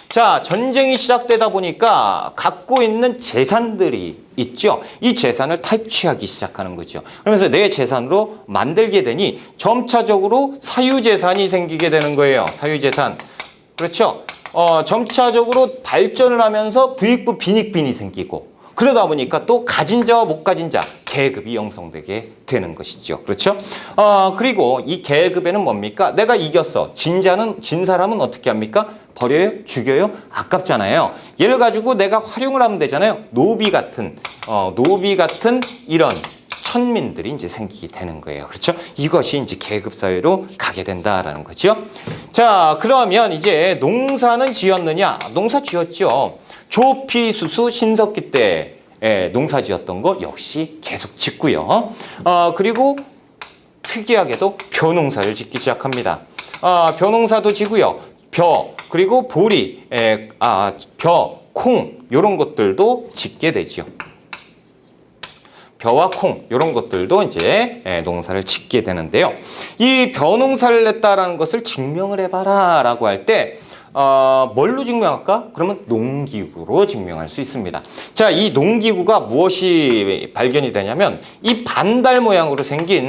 자, 전쟁이 시작되다 보니까 갖고 있는 재산들이 있죠. 이 재산을 탈취하기 시작하는 거죠. 그러면서 내 재산으로 만들게 되니 점차적으로 사유재산이 생기게 되는 거예요. 사유재산. 그렇죠. 점차적으로 발전을 하면서 부익부 빈익빈이 생기고 그러다 보니까 또 가진 자와 못 가진 자 계급이 형성되게 되는 것이죠. 그렇죠? 그리고 이 계급에는 뭡니까? 내가 이겼어. 진 사람은 어떻게 합니까? 버려요? 죽여요? 아깝잖아요. 얘를 가지고 내가 활용을 하면 되잖아요. 노비 같은 이런 천민들이 이제 생기게 되는 거예요. 그렇죠? 이것이 이제 계급사회로 가게 된다라는 거죠. 자, 그러면 이제 농사는 지었느냐? 농사 지었죠. 조피수수 신석기 때 농사 지었던 거 역시 계속 짓고요. 그리고 특이하게도 벼농사를 짓기 시작합니다. 벼농사도 지고요. 그리고 보리, 콩 이런 것들도 짓게 되죠. 벼와 콩 이런 것들도 이제 농사를 짓게 되는데요. 이 벼농사를 냈다라는 것을 증명을 해봐라라고 할 때 뭘로 증명할까? 그러면 농기구로 증명할 수 있습니다. 자, 이 농기구가 무엇이 발견이 되냐면 이 반달 모양으로 생긴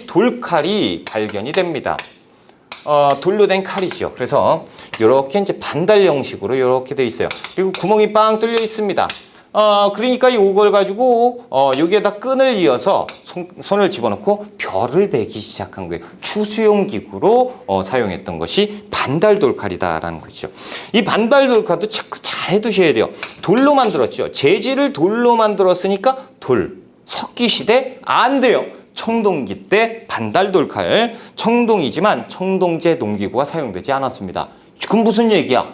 돌칼이 발견이 됩니다. 돌로 된 칼이죠. 그래서 이렇게 이제 반달 형식으로 이렇게 돼 있어요. 그리고 구멍이 빵 뚫려 있습니다. 그러니까 이걸 가지고 여기에다 끈을 이어서 손을 집어넣고 벼를 베기 시작한 거예요. 추수용 기구로 사용했던 것이 반달 돌칼이다라는 거죠. 이 반달 돌칼도 체크 잘 해두셔야 돼요. 돌로 만들었죠. 재질을 돌로 만들었으니까 석기 시대 안 돼요. 청동기 때 반달 돌칼, 청동이지만 청동제 농기구가 사용되지 않았습니다. 그건 무슨 얘기야?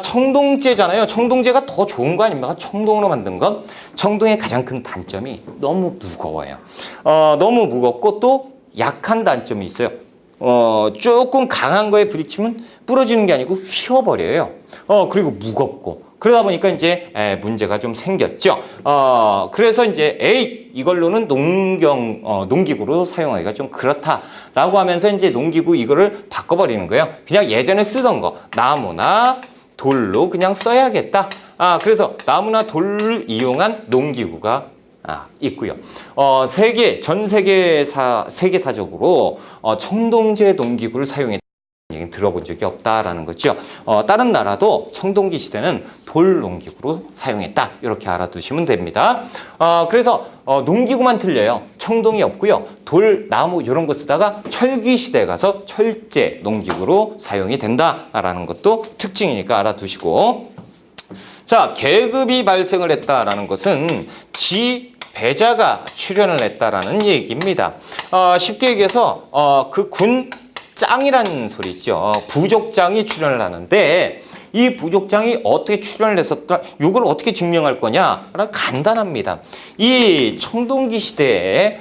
청동제잖아요. 청동제가 더 좋은 거 아닙니까? 청동으로 만든 건. 청동의 가장 큰 단점이 너무 무거워요. 너무 무겁고 또 약한 단점이 있어요. 조금 강한 거에 부딪히면 부러지는 게 아니고 휘어버려요. 그리고 무겁고. 그러다 보니까 이제 문제가 좀 생겼죠. 그래서 이제 이걸로는 농기구로 사용하기가 좀 그렇다라고 하면서 이제 농기구 이거를 바꿔버리는 거예요. 그냥 예전에 쓰던 거 나무나 돌로 그냥 써야겠다. 그래서 나무나 돌을 이용한 농기구가 있고요. 전 세계사적으로 청동제 농기구를 사용했다. 얘기는 들어본 적이 없다라는 거죠. 다른 나라도 청동기 시대는 돌 농기구로 사용했다. 이렇게 알아두시면 됩니다. 그래서 농기구만 틀려요. 청동이 없고요. 돌, 나무 이런 거 쓰다가 철기 시대에 가서 철제 농기구로 사용이 된다라는 것도 특징이니까 알아두시고. 자, 계급이 발생을 했다라는 것은 배자가 출현을 했다라는 얘기입니다. 쉽게 얘기해서 그 군 부족장이라는 소리 있죠. 부족장이 출연을 하는데 이 부족장이 어떻게 출연을 했었더라? 이걸 어떻게 증명할 거냐? 간단합니다. 이 청동기 시대에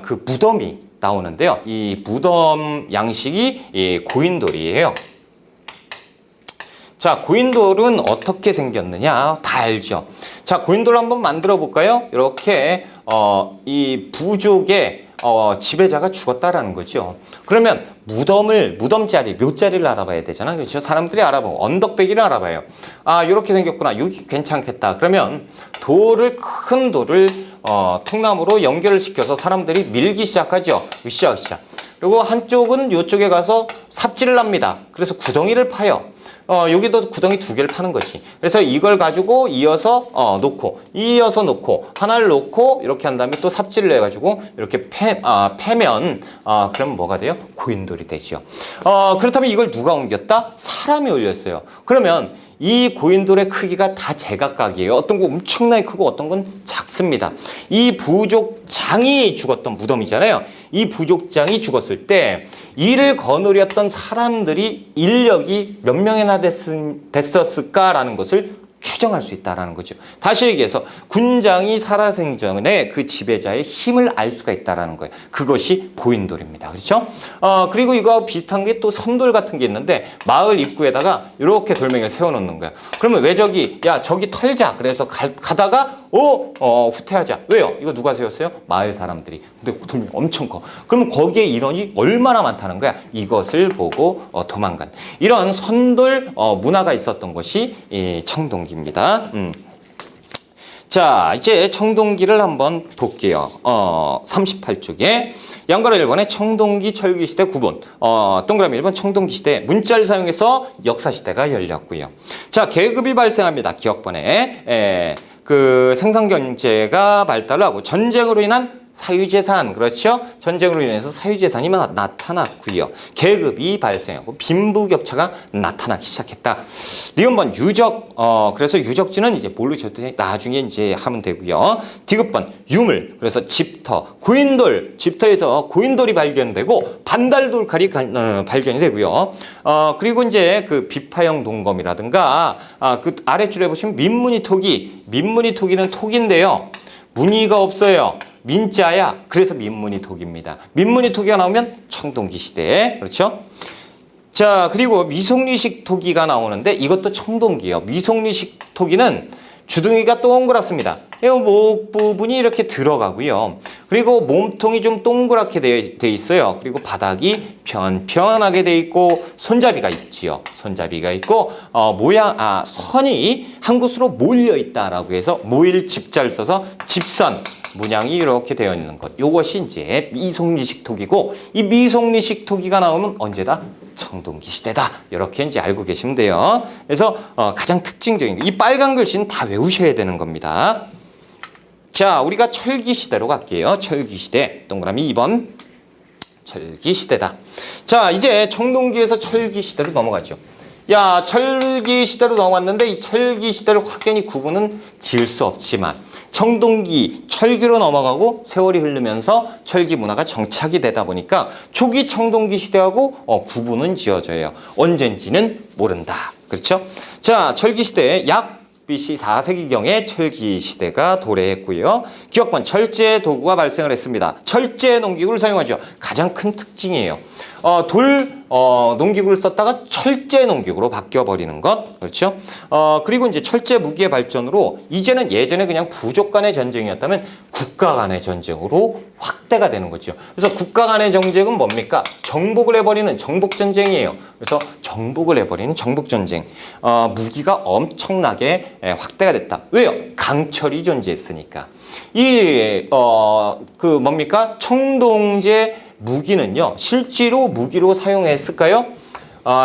그 무덤이 나오는데요. 이 무덤 양식이 이 고인돌이에요. 자, 고인돌은 어떻게 생겼느냐? 다 알죠. 자, 고인돌 한번 만들어 볼까요? 이렇게 이 부족의 지배자가 죽었다라는 거죠. 그러면 무덤 자리, 묘자리를 알아봐야 되잖아요. 그렇죠? 사람들이 알아보고 언덕배기를 알아봐요. 아, 이렇게 생겼구나. 여기 괜찮겠다. 그러면 큰 돌을 통나무로 연결을 시켜서 사람들이 밀기 시작하죠. 으쌰으쌰. 그리고 한쪽은 이쪽에 가서 삽질을 합니다. 그래서 구덩이를 파요. 여기도 구덩이 2개를 파는 거지. 그래서 이걸 가지고 이어서 놓고 하나를 놓고 이렇게 한 다음에 또 삽질을 해가지고 이렇게 패면 그럼 뭐가 돼요? 고인돌이 되죠. 그렇다면 이걸 누가 옮겼다? 사람이 올렸어요. 그러면 이 고인돌의 크기가 다 제각각이에요. 어떤 건 엄청나게 크고 어떤 건 작습니다. 이 부족장이 죽었던 무덤이잖아요. 이 부족장이 죽었을 때 이를 거느렸던 사람들이 인력이 몇 명이나 됐었을까라는 것을 추정할 수 있다는 거죠. 다시 얘기해서 군장이 살아생전에 그 지배자의 힘을 알 수가 있다는 거예요. 그것이 고인돌입니다. 그렇죠? 그리고 이거 비슷한 게 또 선돌 같은 게 있는데 마을 입구에다가 이렇게 돌멩이를 세워놓는 거야. 그러면 왜 저기 털자. 그래서 가다가 후퇴하자. 왜요? 이거 누가 세웠어요? 마을 사람들이. 근데 돌멩이 엄청 커. 그러면 거기에 인원이 얼마나 많다는 거야? 이것을 보고 도망간. 이런 선돌 문화가 있었던 것이 이 청동기입니다. 자, 이제 청동기를 한번 볼게요. 38쪽에 양가로 1번에 청동기 철기시대 구분, 동그라미 1번 청동기 시대 문자를 사용해서 역사시대가 열렸고요. 자, 계급이 발생합니다. 기억번에 그 생산경제가 발달을 하고 전쟁으로 인한 사유재산, 그렇죠? 전쟁으로 인해서 사유재산이 나타났고요. 계급이 발생하고 빈부격차가 나타나기 시작했다. 니은번 유적, 그래서 유적지는 이제 모르셔도 나중에 이제 하면 되고요. 디귿번 유물, 그래서 집터, 고인돌, 집터에서 고인돌이 발견되고 반달돌칼이 발견이 되고요. 그리고 이제 그 비파형 동검이라든가 그 아랫줄에 보시면 민무늬 토기, 민무늬 토기는 토기인데요. 무늬가 없어요. 민자야. 그래서 민무늬 토기입니다. 민무늬 토기가 나오면 청동기 시대. 그렇죠? 자, 그리고 미송리식 토기가 나오는데 이것도 청동기예요. 미송리식 토기는 주둥이가 동그랗습니다. 목 부분이 이렇게 들어가고요. 그리고 몸통이 좀 동그랗게 돼 있어요. 그리고 바닥이 편편하게 돼 있고 손잡이가 있지요. 손잡이가 있고 선이 한 곳으로 몰려 있다라고 해서 모일 집자를 써서 집선 문양이 이렇게 되어 있는 것. 이것이 이제 미송리식 토기고 이 미송리식 토기가 나오면 언제다? 청동기 시대다. 이렇게 이제 알고 계시면 돼요. 그래서 가장 특징적인 이 빨간 글씨는 다 외우셔야 되는 겁니다. 자, 우리가 철기 시대로 갈게요. 철기 시대. 동그라미 2번. 철기 시대다. 자, 이제 청동기에서 철기 시대로 넘어가죠. 야, 철기 시대로 넘어갔는데 이 철기 시대를 확연히 구분은 지을 수 없지만 청동기, 철기로 넘어가고 세월이 흐르면서 철기 문화가 정착이 되다 보니까 초기 청동기 시대하고 구분은 지어져요. 언젠지는 모른다. 그렇죠? 자, 철기 시대 약 BC 4세기경에 철기 시대가 도래했고요. 기억번 철제 도구가 발생을 했습니다. 철제 농기구를 사용하죠. 가장 큰 특징이에요. 농기구를 썼다가 철제 농기구로 바뀌어버리는 것. 그렇죠? 그리고 이제 철제 무기의 발전으로 이제는 예전에 그냥 부족 간의 전쟁이었다면 국가 간의 전쟁으로 확대가 되는 거죠. 그래서 국가 간의 전쟁은 뭡니까? 정복을 해버리는 정복전쟁이에요. 그래서 정복을 해버리는 정복전쟁. 무기가 엄청나게 확대가 됐다. 왜요? 강철이 존재했으니까. 뭡니까? 청동제 무기는요, 실제로 무기로 사용했을까요?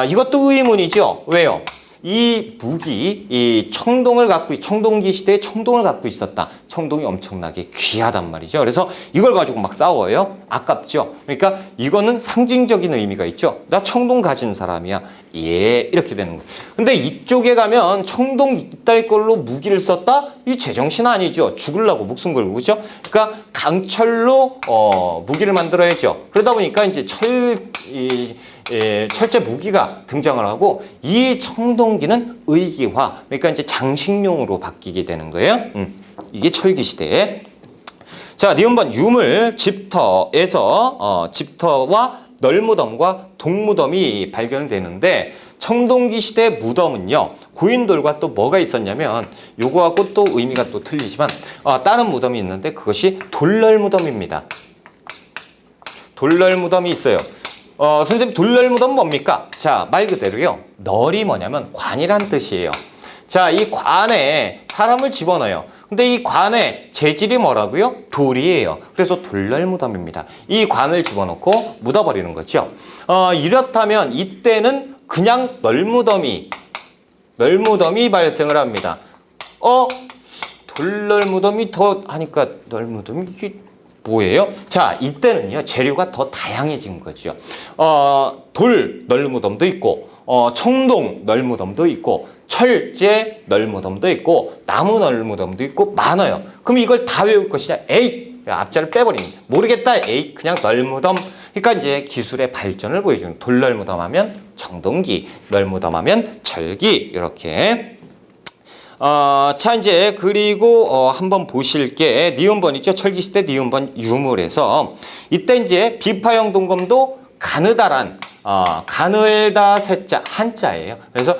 이것도 의문이죠. 왜요? 이 무기, 이 청동기 시대에 청동을 갖고 있었다. 청동이 엄청나게 귀하단 말이죠. 그래서 이걸 가지고 막 싸워요. 아깝죠. 그러니까 이거는 상징적인 의미가 있죠. 나 청동 가진 사람이야. 예, 이렇게 되는 거예요. 근데 이쪽에 가면 청동 이따위 걸로 무기를 썼다? 이 제정신 아니죠. 죽으려고 목숨 걸고, 그죠? 그러니까 강철로 무기를 만들어야죠. 그러다 보니까 이제 철제 무기가 등장을 하고 이 청동기는 의기화, 그러니까 이제 장식용으로 바뀌게 되는 거예요. 이게 철기 시대. 자, 니은번 유물 집터에서 집터와 널무덤과 동무덤이 발견되는데 청동기 시대 무덤은요 고인돌과 또 뭐가 있었냐면 요거하고 또 의미가 또 틀리지만 다른 무덤이 있는데 그것이 돌널무덤입니다. 돌널무덤이 있어요. 선생님 돌널무덤 뭡니까? 자, 말 그대로요 널이 뭐냐면 관이란 뜻이에요. 자, 이 관에 사람을 집어넣어요. 근데 이 관의 재질이 뭐라고요? 돌이에요. 그래서 돌널무덤입니다. 이 관을 집어넣고 묻어버리는 거죠. 이렇다면 이때는 그냥 널무덤이 발생을 합니다. 돌널무덤이 더 하니까 널무덤이 이게 뭐예요? 자, 이때는요 재료가 더 다양해진 거죠. 돌 널무덤도 있고 청동 널무덤도 있고 철제 널무덤도 있고 나무 널무덤도 있고 많아요. 그럼 이걸 다 외울 것이냐? 에이, 앞자를 빼버립니다. 모르겠다. 에이, 그냥 널무덤. 그러니까 이제 기술의 발전을 보여주는 돌널무덤 하면 청동기, 널무덤 하면 철기 이렇게. 자, 이제 그리고 한번 보실 게 니은번 있죠? 철기시대 니은번 유물에서 이때 이제 비파형 동검도 가느다란 가늘다 세자 한자예요. 그래서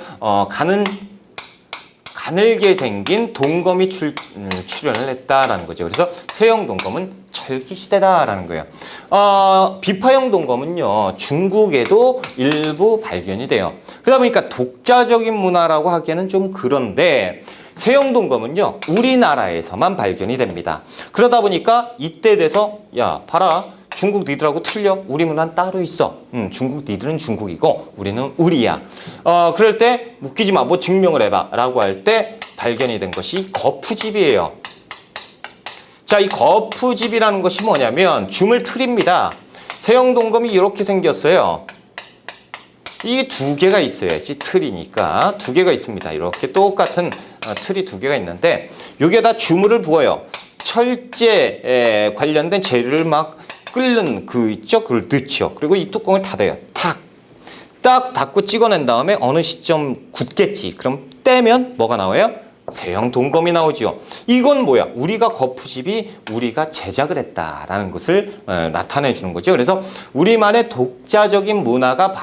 가늘게 생긴 동검이 출현을 했다라는 거죠. 그래서 세형 동검은 철기시대다라는 거예요. 비파형 동검은요 중국에도 일부 발견이 돼요. 그러다 보니까 독자적인 문화라고 하기에는 좀 그런데 세형 동검은요 우리나라에서만 발견이 됩니다. 그러다 보니까 이때 돼서 야 봐라 중국 니들하고 틀려. 우리 문화는 따로 있어. 중국 니들은 중국이고 우리는 우리야. 그럴 때 웃기지 마. 뭐 증명을 해봐. 라고 할 때 발견이 된 것이 거푸집이에요. 자, 이 거푸집이라는 것이 뭐냐면 주물 틀입니다. 세형 동검이 이렇게 생겼어요. 이게 두 개가 있어야지 틀이니까 두 개가 있습니다. 이렇게 똑같은 틀이 두 개가 있는데 여기에다 주물을 부어요. 철제 관련된 재료를 막 끓는 그 있죠? 그걸 넣죠. 그리고 이 뚜껑을 닫아요. 딱 닫고 찍어낸 다음에 어느 시점 굳겠지. 그럼 떼면 뭐가 나와요? 세형 동검이 나오죠. 이건 뭐야? 우리가 거푸집이 우리가 제작을 했다라는 것을 나타내 주는 거죠. 그래서 우리만의 독자적인 문화가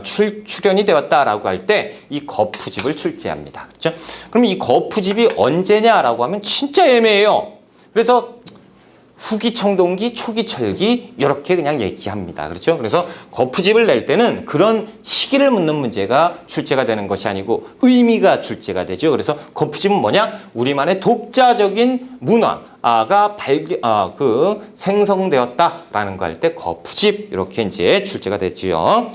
출현이 되었다라고 할 때 이 거푸집을 출제합니다. 그렇죠? 그럼 이 거푸집이 언제냐라고 하면 진짜 애매해요. 그래서 후기 청동기, 초기 철기 이렇게 그냥 얘기합니다. 그렇죠? 그래서 거푸집을 낼 때는 그런 시기를 묻는 문제가 출제가 되는 것이 아니고 의미가 출제가 되죠. 그래서 거푸집은 뭐냐? 우리만의 독자적인 문화가 생성되었다라는 거 할 때 거푸집 이렇게 이제 출제가 됐지요.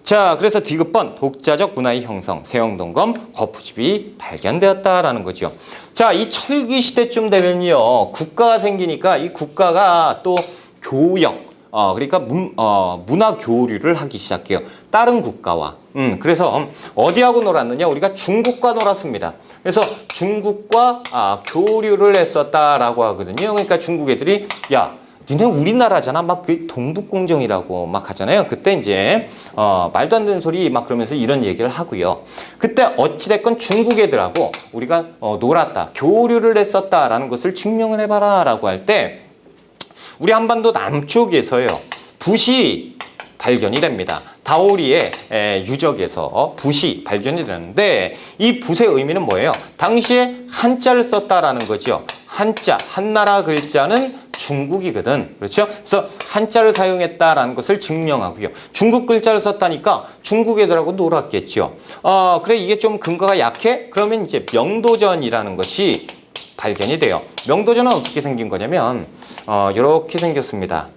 자, 그래서 디귿번 독자적 문화의 형성, 세형동검, 거푸집이 발견되었다라는 거죠. 자, 이 철기 시대쯤 되면요, 국가가 생기니까 이 국가가 또 교역, 그러니까 문화 교류를 하기 시작해요. 다른 국가와. 그래서 어디하고 놀았느냐? 우리가 중국과 놀았습니다. 그래서 중국과 교류를 했었다라고 하거든요. 그러니까 중국 애들이 야, 니네 우리나라잖아. 막 그 동북공정이라고 막 하잖아요. 그때 이제 말도 안 되는 소리 막 그러면서 이런 얘기를 하고요. 그때 어찌됐건 중국 애들하고 우리가 놀았다, 교류를 했었다라는 것을 증명을 해봐라 라고 할 때 우리 한반도 남쪽에서요 붓이 발견이 됩니다. 다오리의 유적에서 붓이 발견이 되는데 이 붓의 의미는 뭐예요? 당시에 한자를 썼다라는 거죠. 한자, 한나라 글자는 중국이거든. 그렇죠? 그래서 한자를 사용했다라는 것을 증명하고요. 중국 글자를 썼다니까 중국 애들하고 놀았겠죠. 그래 이게 좀 근거가 약해? 그러면 이제 명도전이라는 것이 발견이 돼요. 명도전은 어떻게 생긴 거냐면 이렇게 생겼습니다.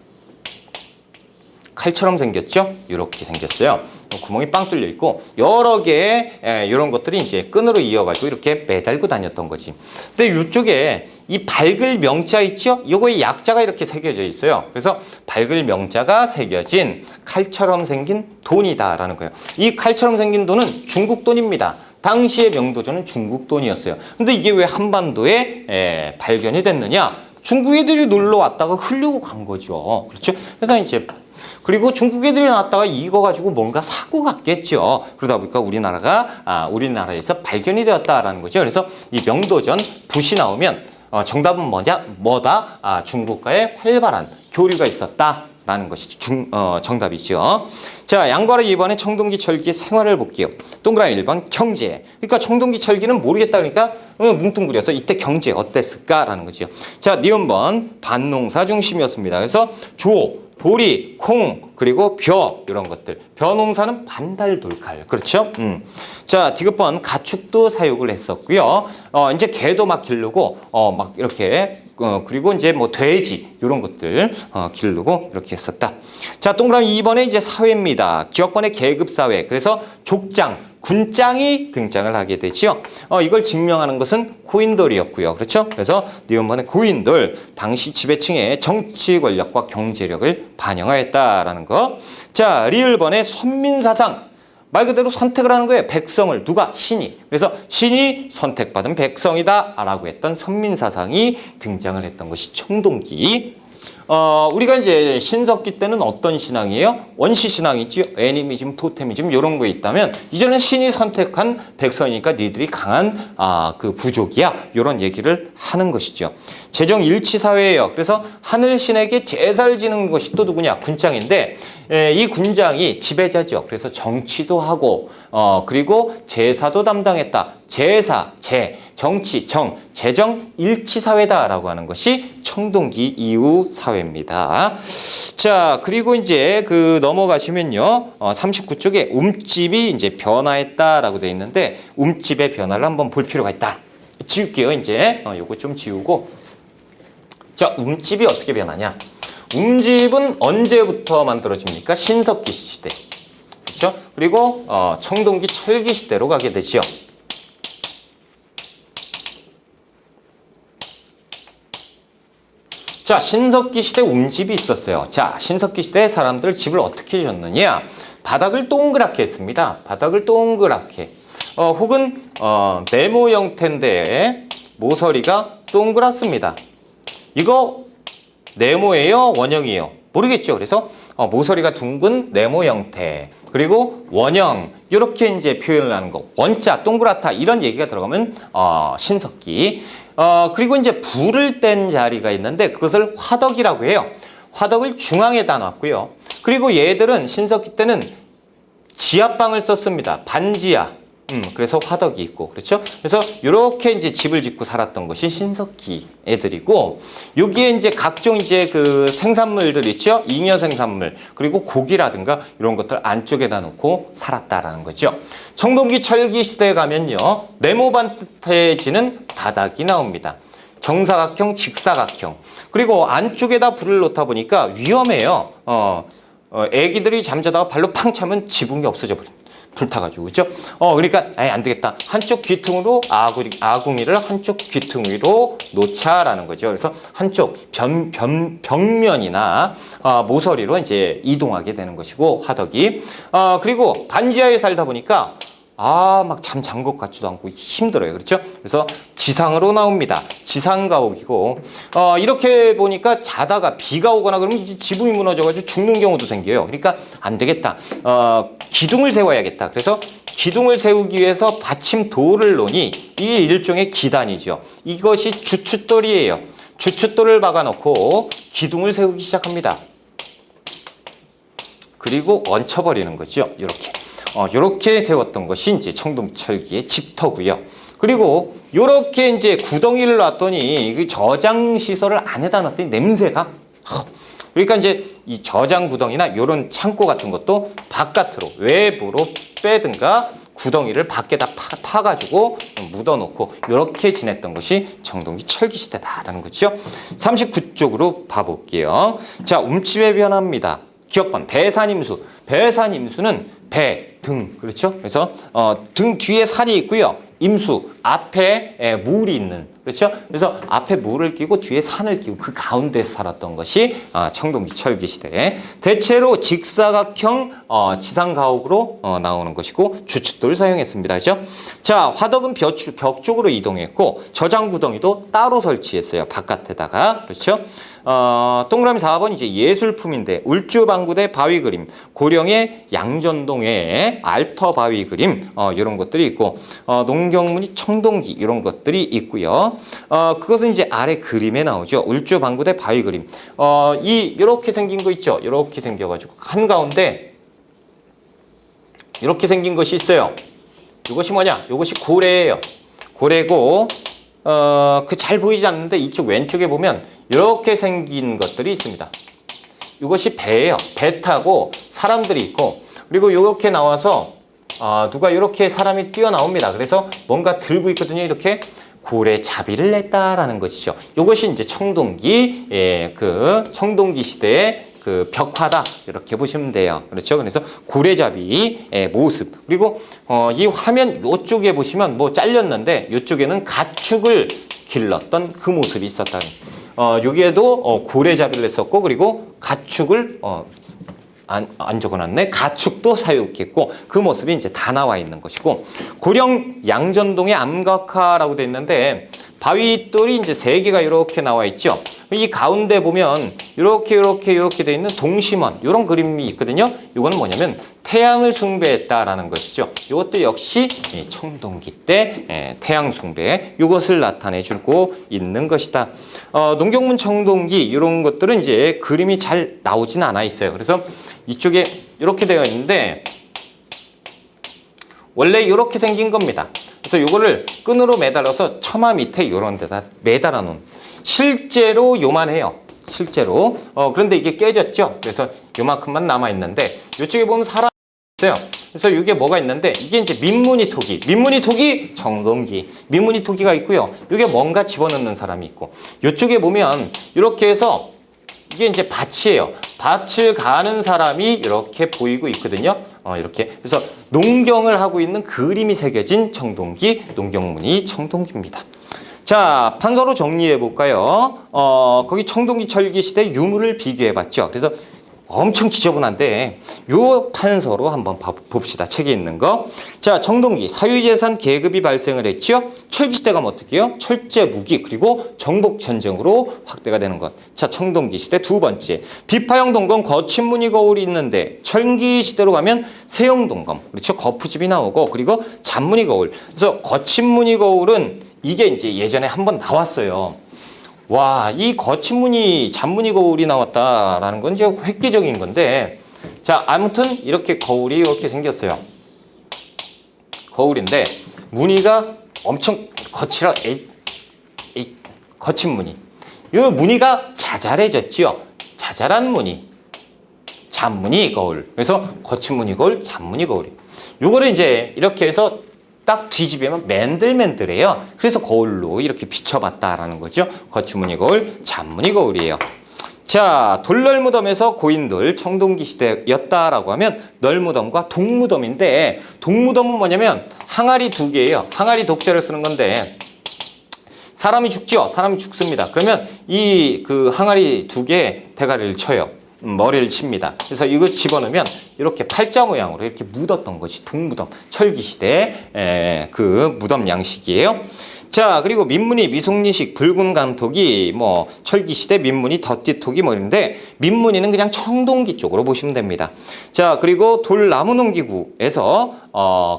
칼처럼 생겼죠? 이렇게 생겼어요. 구멍이 빵 뚫려 있고 여러 개의 이런 것들이 이제 끈으로 이어가지고 이렇게 매달고 다녔던 거지. 근데 이쪽에 이 밝을 명자 있죠? 요거에 약자가 이렇게 새겨져 있어요. 그래서 밝을 명자가 새겨진 칼처럼 생긴 돈이다라는 거예요. 이 칼처럼 생긴 돈은 중국 돈입니다. 당시의 명도전은 중국 돈이었어요. 근데 이게 왜 한반도에 발견이 됐느냐? 중국 애들이 놀러 왔다가 흘리고 간 거죠. 그렇죠? 그래서 이제 그리고 중국 애들이 나왔다가 이거 가지고 뭔가 사고 갔겠죠. 그러다 보니까 우리나라에서 발견이 되었다라는 거죠. 그래서 이 명도전 붓이 나오면 정답은 뭐다? 중국과의 활발한 교류가 있었다. 라는 것이 정답이죠. 자, 양과로 2번에 청동기 철기 생활을 볼게요. 동그라미 1번 경제. 그러니까 청동기 철기는 모르겠다 그러니까 뭉뚱그려서 이때 경제 어땠을까라는 거죠. 자, 니은번 밭농사 중심이었습니다. 그래서 조, 보리, 콩, 그리고 벼 이런 것들. 벼 농사는 반달돌칼. 그렇죠? 자, 디귿번 가축도 사육을 했었고요. 이제 개도 막 기르고 막 이렇게 그리고 이제 뭐 돼지 이런 것들 기르고 이렇게 했었다. 자, 동그라미 2번에 이제 사회입니다. 기업권의 계급 사회. 그래서 족장, 군장이 등장을 하게 되지요. 이걸 증명하는 것은 고인돌이었고요. 그렇죠? 그래서 니은번의 고인돌, 당시 지배층의 정치 권력과 경제력을 반영하였다라는 거. 자, 리을번의 선민사상. 말 그대로 선택을 하는 거예요. 백성을. 누가? 신이. 그래서 신이 선택받은 백성이다 라고 했던 선민사상이 등장을 했던 것이 청동기. 우리가 이제 신석기 때는 어떤 신앙이에요? 원시신앙이죠. 애니미즘, 토테미즘 이런 거 있다면 이제는 신이 선택한 백성이니까 니들이 강한 그 부족이야. 이런 얘기를 하는 것이죠. 재정일치사회예요. 그래서 하늘신에게 제사를 지는 것이 또 누구냐? 군장인데 이 군장이 지배자죠. 그래서 정치도 하고 그리고 제사도 담당했다. 제사, 정치, 재정 일치사회다라고 하는 것이 청동기 이후 사회입니다. 자, 그리고 이제 넘어가시면요. 39쪽에 움집이 이제 변화했다라고 되어 있는데 움집의 변화를 한번 볼 필요가 있다. 지울게요, 이제. 요거 좀 지우고. 자, 움집이 어떻게 변하냐? 움집은 언제부터 만들어집니까? 신석기 시대. 그렇죠? 그리고 청동기 철기 시대로 가게 되죠. 자, 신석기 시대 움집이 있었어요. 자, 신석기 시대 사람들 집을 어떻게 지었느냐? 바닥을 동그랗게 했습니다. 바닥을 동그랗게. 혹은 네모 형태인데 모서리가 동그랗습니다. 이거 네모예요? 원형이에요? 모르겠죠. 그래서 모서리가 둥근 네모 형태 그리고 원형 이렇게 이제 표현을 하는 거. 원자 동그랗다 이런 얘기가 들어가면 신석기. 그리고 이제 불을 뗀 자리가 있는데 그것을 화덕이라고 해요. 화덕을 중앙에다 놨고요. 그리고 얘들은 신석기 때는 지하방을 썼습니다. 반지하. 그래서 화덕이 있고, 그렇죠? 그래서 이렇게 이제 집을 짓고 살았던 것이 신석기 애들이고, 여기에 이제 각종 이제 그 생산물들 있죠? 잉여 생산물, 그리고 고기라든가 이런 것들 안쪽에다 놓고 살았다라는 거죠. 청동기 철기 시대에 가면요, 네모반듯해지는 바닥이 나옵니다. 정사각형, 직사각형. 그리고 안쪽에다 불을 놓다 보니까 위험해요. 애기들이 잠자다가 발로 팡 차면 지붕이 없어져 버립니다. 불타가지고, 그죠? 그러니까, 안 되겠다. 한쪽 귀퉁으로 아궁이를 한쪽 귀퉁 위로 놓자라는 거죠. 그래서 한쪽 벽면이나 모서리로 이제 이동하게 되는 것이고, 화덕이. 그리고 반지하에 살다 보니까, 막 잠 잔 것 같지도 않고 힘들어요. 그렇죠? 그래서 지상으로 나옵니다. 지상가옥이고, 이렇게 보니까 자다가 비가 오거나 그러면 이제 지붕이 무너져가지고 죽는 경우도 생겨요. 그러니까 안 되겠다. 기둥을 세워야겠다. 그래서 기둥을 세우기 위해서 받침돌을 놓으니 이게 일종의 기단이죠. 이것이 주춧돌이에요. 주춧돌을 박아놓고 기둥을 세우기 시작합니다. 그리고 얹혀버리는 거죠. 이렇게. 요렇게 세웠던 것이 이제 청동철기의 집터고요. 그리고 요렇게 이제 구덩이를 놨더니 그 저장 시설을 안에다 놨더니 냄새가 그러니까 이제 이 저장 구덩이나 요런 창고 같은 것도 바깥으로 외부로 빼든가 구덩이를 밖에다 파가지고 묻어놓고 이렇게 지냈던 것이 청동기 철기 시대다라는 거죠. 39쪽으로 봐볼게요. 자, 움집의 변화입니다. 기억번 배산임수. 배산임수는 배, 등, 그렇죠? 그래서 등 뒤에 산이 있고요. 임수, 앞에 물이 있는 그렇죠? 그래서 앞에 물을 끼고 뒤에 산을 끼고 그 가운데서 살았던 것이 청동기 철기 시대. 대체로 직사각형 지상 가옥으로 나오는 것이고 주춧돌 사용했습니다. 그렇죠? 자, 화덕은 벽 쪽으로 이동했고 저장 구덩이도 따로 설치했어요. 바깥에다가. 그렇죠? 동그라미 4번 이제 예술품인데 울주방구대 바위 그림, 고령의 양전동의 알터 바위 그림 이런 것들이 있고 농경문이 청동기 이런 것들이 있고요. 그것은 이제 아래 그림에 나오죠. 울주방구대 바위 그림. 이렇게 생긴 거 있죠. 이렇게 생겨가지고 한가운데 이렇게 생긴 것이 있어요. 이것이 뭐냐? 이것이 고래예요. 고래고 그 잘 보이지 않는데 이쪽 왼쪽에 보면 이렇게 생긴 것들이 있습니다. 이것이 배예요. 배 타고 사람들이 있고 그리고 이렇게 나와서 누가 이렇게 사람이 뛰어나옵니다. 그래서 뭔가 들고 있거든요. 이렇게 고래잡이를 냈다라는 것이죠. 이것이 이제 청동기, 그 청동기 시대의 그 벽화다 이렇게 보시면 돼요. 그렇죠? 그래서 고래잡이의 모습 그리고 이 화면 이쪽에 보시면 뭐 잘렸는데 이쪽에는 가축을 길렀던 그 모습이 있었다. 여기에도 고래잡이를 했었고 그리고 가축을 안 적어놨네. 가축도 사육했고 그 모습이 이제 다 나와 있는 것이고 고령 양전동의 암각화라고 되어 있는데 바위돌이 이제 3개가 이렇게 나와 있죠. 이 가운데 보면 이렇게 되어 있는 동심원 이런 그림이 있거든요. 이거는 뭐냐면 태양을 숭배했다라는 것이죠. 이것도 역시 청동기 때 태양 숭배 이것을 나타내 주고 있는 것이다. 농경문 청동기 이런 것들은 이제 그림이 잘 나오진 않아 있어요. 그래서 이쪽에 이렇게 되어 있는데 원래 이렇게 생긴 겁니다. 그래서 이거를 끈으로 매달아서 처마 밑에 이런 데다 매달아 놓은 실제로 요만해요. 실제로. 그런데 이게 깨졌죠. 그래서 요만큼만 남아 있는데 이쪽에 보면 사람이 있어요. 그래서 이게 뭐가 있는데 이게 이제 민무늬 토기. 민무늬 토기 청동기. 민무늬 토기가 있고요. 이게 뭔가 집어넣는 사람이 있고 이쪽에 보면 이렇게 해서 이게 이제 밭이에요. 밭을 가는 사람이 이렇게 보이고 있거든요. 이렇게. 그래서 농경을 하고 있는 그림이 새겨진 청동기, 농경문이 청동기입니다. 자, 판서로 정리해 볼까요? 거기 청동기 철기 시대 유물을 비교해 봤죠. 그래서 엄청 지저분한데 요 판서로 한번 봅시다. 책에 있는 거. 자, 청동기 사유재산 계급이 발생을 했죠. 철기시대가 어떻게 해요? 철제 무기 그리고 정복 전쟁으로 확대가 되는 것. 자, 청동기 시대 두 번째. 비파형 동검 거친 무늬 거울이 있는데 철기 시대로 가면 세형 동검. 그렇죠. 거푸집이 나오고 그리고 잔무늬 거울. 그래서 거친 무늬 거울은 이게 이제 예전에 한번 나왔어요. 와, 이 거친 무늬, 잔무늬 거울이 나왔다라는 건 이제 획기적인 건데, 자, 아무튼 이렇게 거울이 이렇게 생겼어요. 거울인데 무늬가 엄청 거칠어, 거친 무늬. 이 무늬가 자잘해졌지요. 자잘한 무늬, 잔무늬 거울. 그래서 거친 무늬 거울, 잔무늬 거울. 요거를 이제 이렇게 해서 딱 뒤집으면 맨들맨들해요. 그래서 거울로 이렇게 비춰봤다라는 거죠. 거친 무늬 거울, 잔무늬 거울이에요. 자, 돌널무덤에서 고인돌 청동기 시대였다라고 하면 널무덤과 동무덤인데 동무덤은 뭐냐면 항아리 2개예요. 항아리 독재를 쓰는 건데 사람이 죽죠. 사람이 죽습니다. 그러면 이 그 항아리 2개에 대가리를 쳐요. 머리를 칩니다. 그래서 이거 집어넣으면 이렇게 팔자 모양으로 이렇게 묻었던 것이 동무덤, 철기시대 그 무덤 양식이에요. 자, 그리고 민무늬, 미송리식, 붉은 강토기, 뭐 철기시대 민무늬, 덧띠토기 뭐 이런데 민무늬는 그냥 청동기 쪽으로 보시면 됩니다. 자, 그리고 돌나무 농기구에서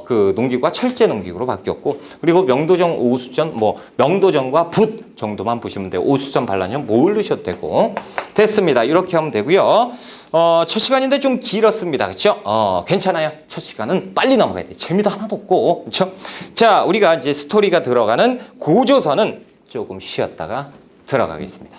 그 농기구가 철제 농기구로 바뀌었고 그리고 명도정, 오수전, 뭐 명도정과 붓 정도만 보시면 돼요. 오수전 반란형 모르셔도 되고 됐습니다. 이렇게 하면 되고요. 첫 시간인데 좀 길었습니다. 그렇죠? 괜찮아요. 첫 시간은 빨리 넘어가야 돼요. 재미도 하나도 없고. 그렇죠? 자, 우리가 이제 스토리가 들어가는 고조선은 조금 쉬었다가 들어가겠습니다.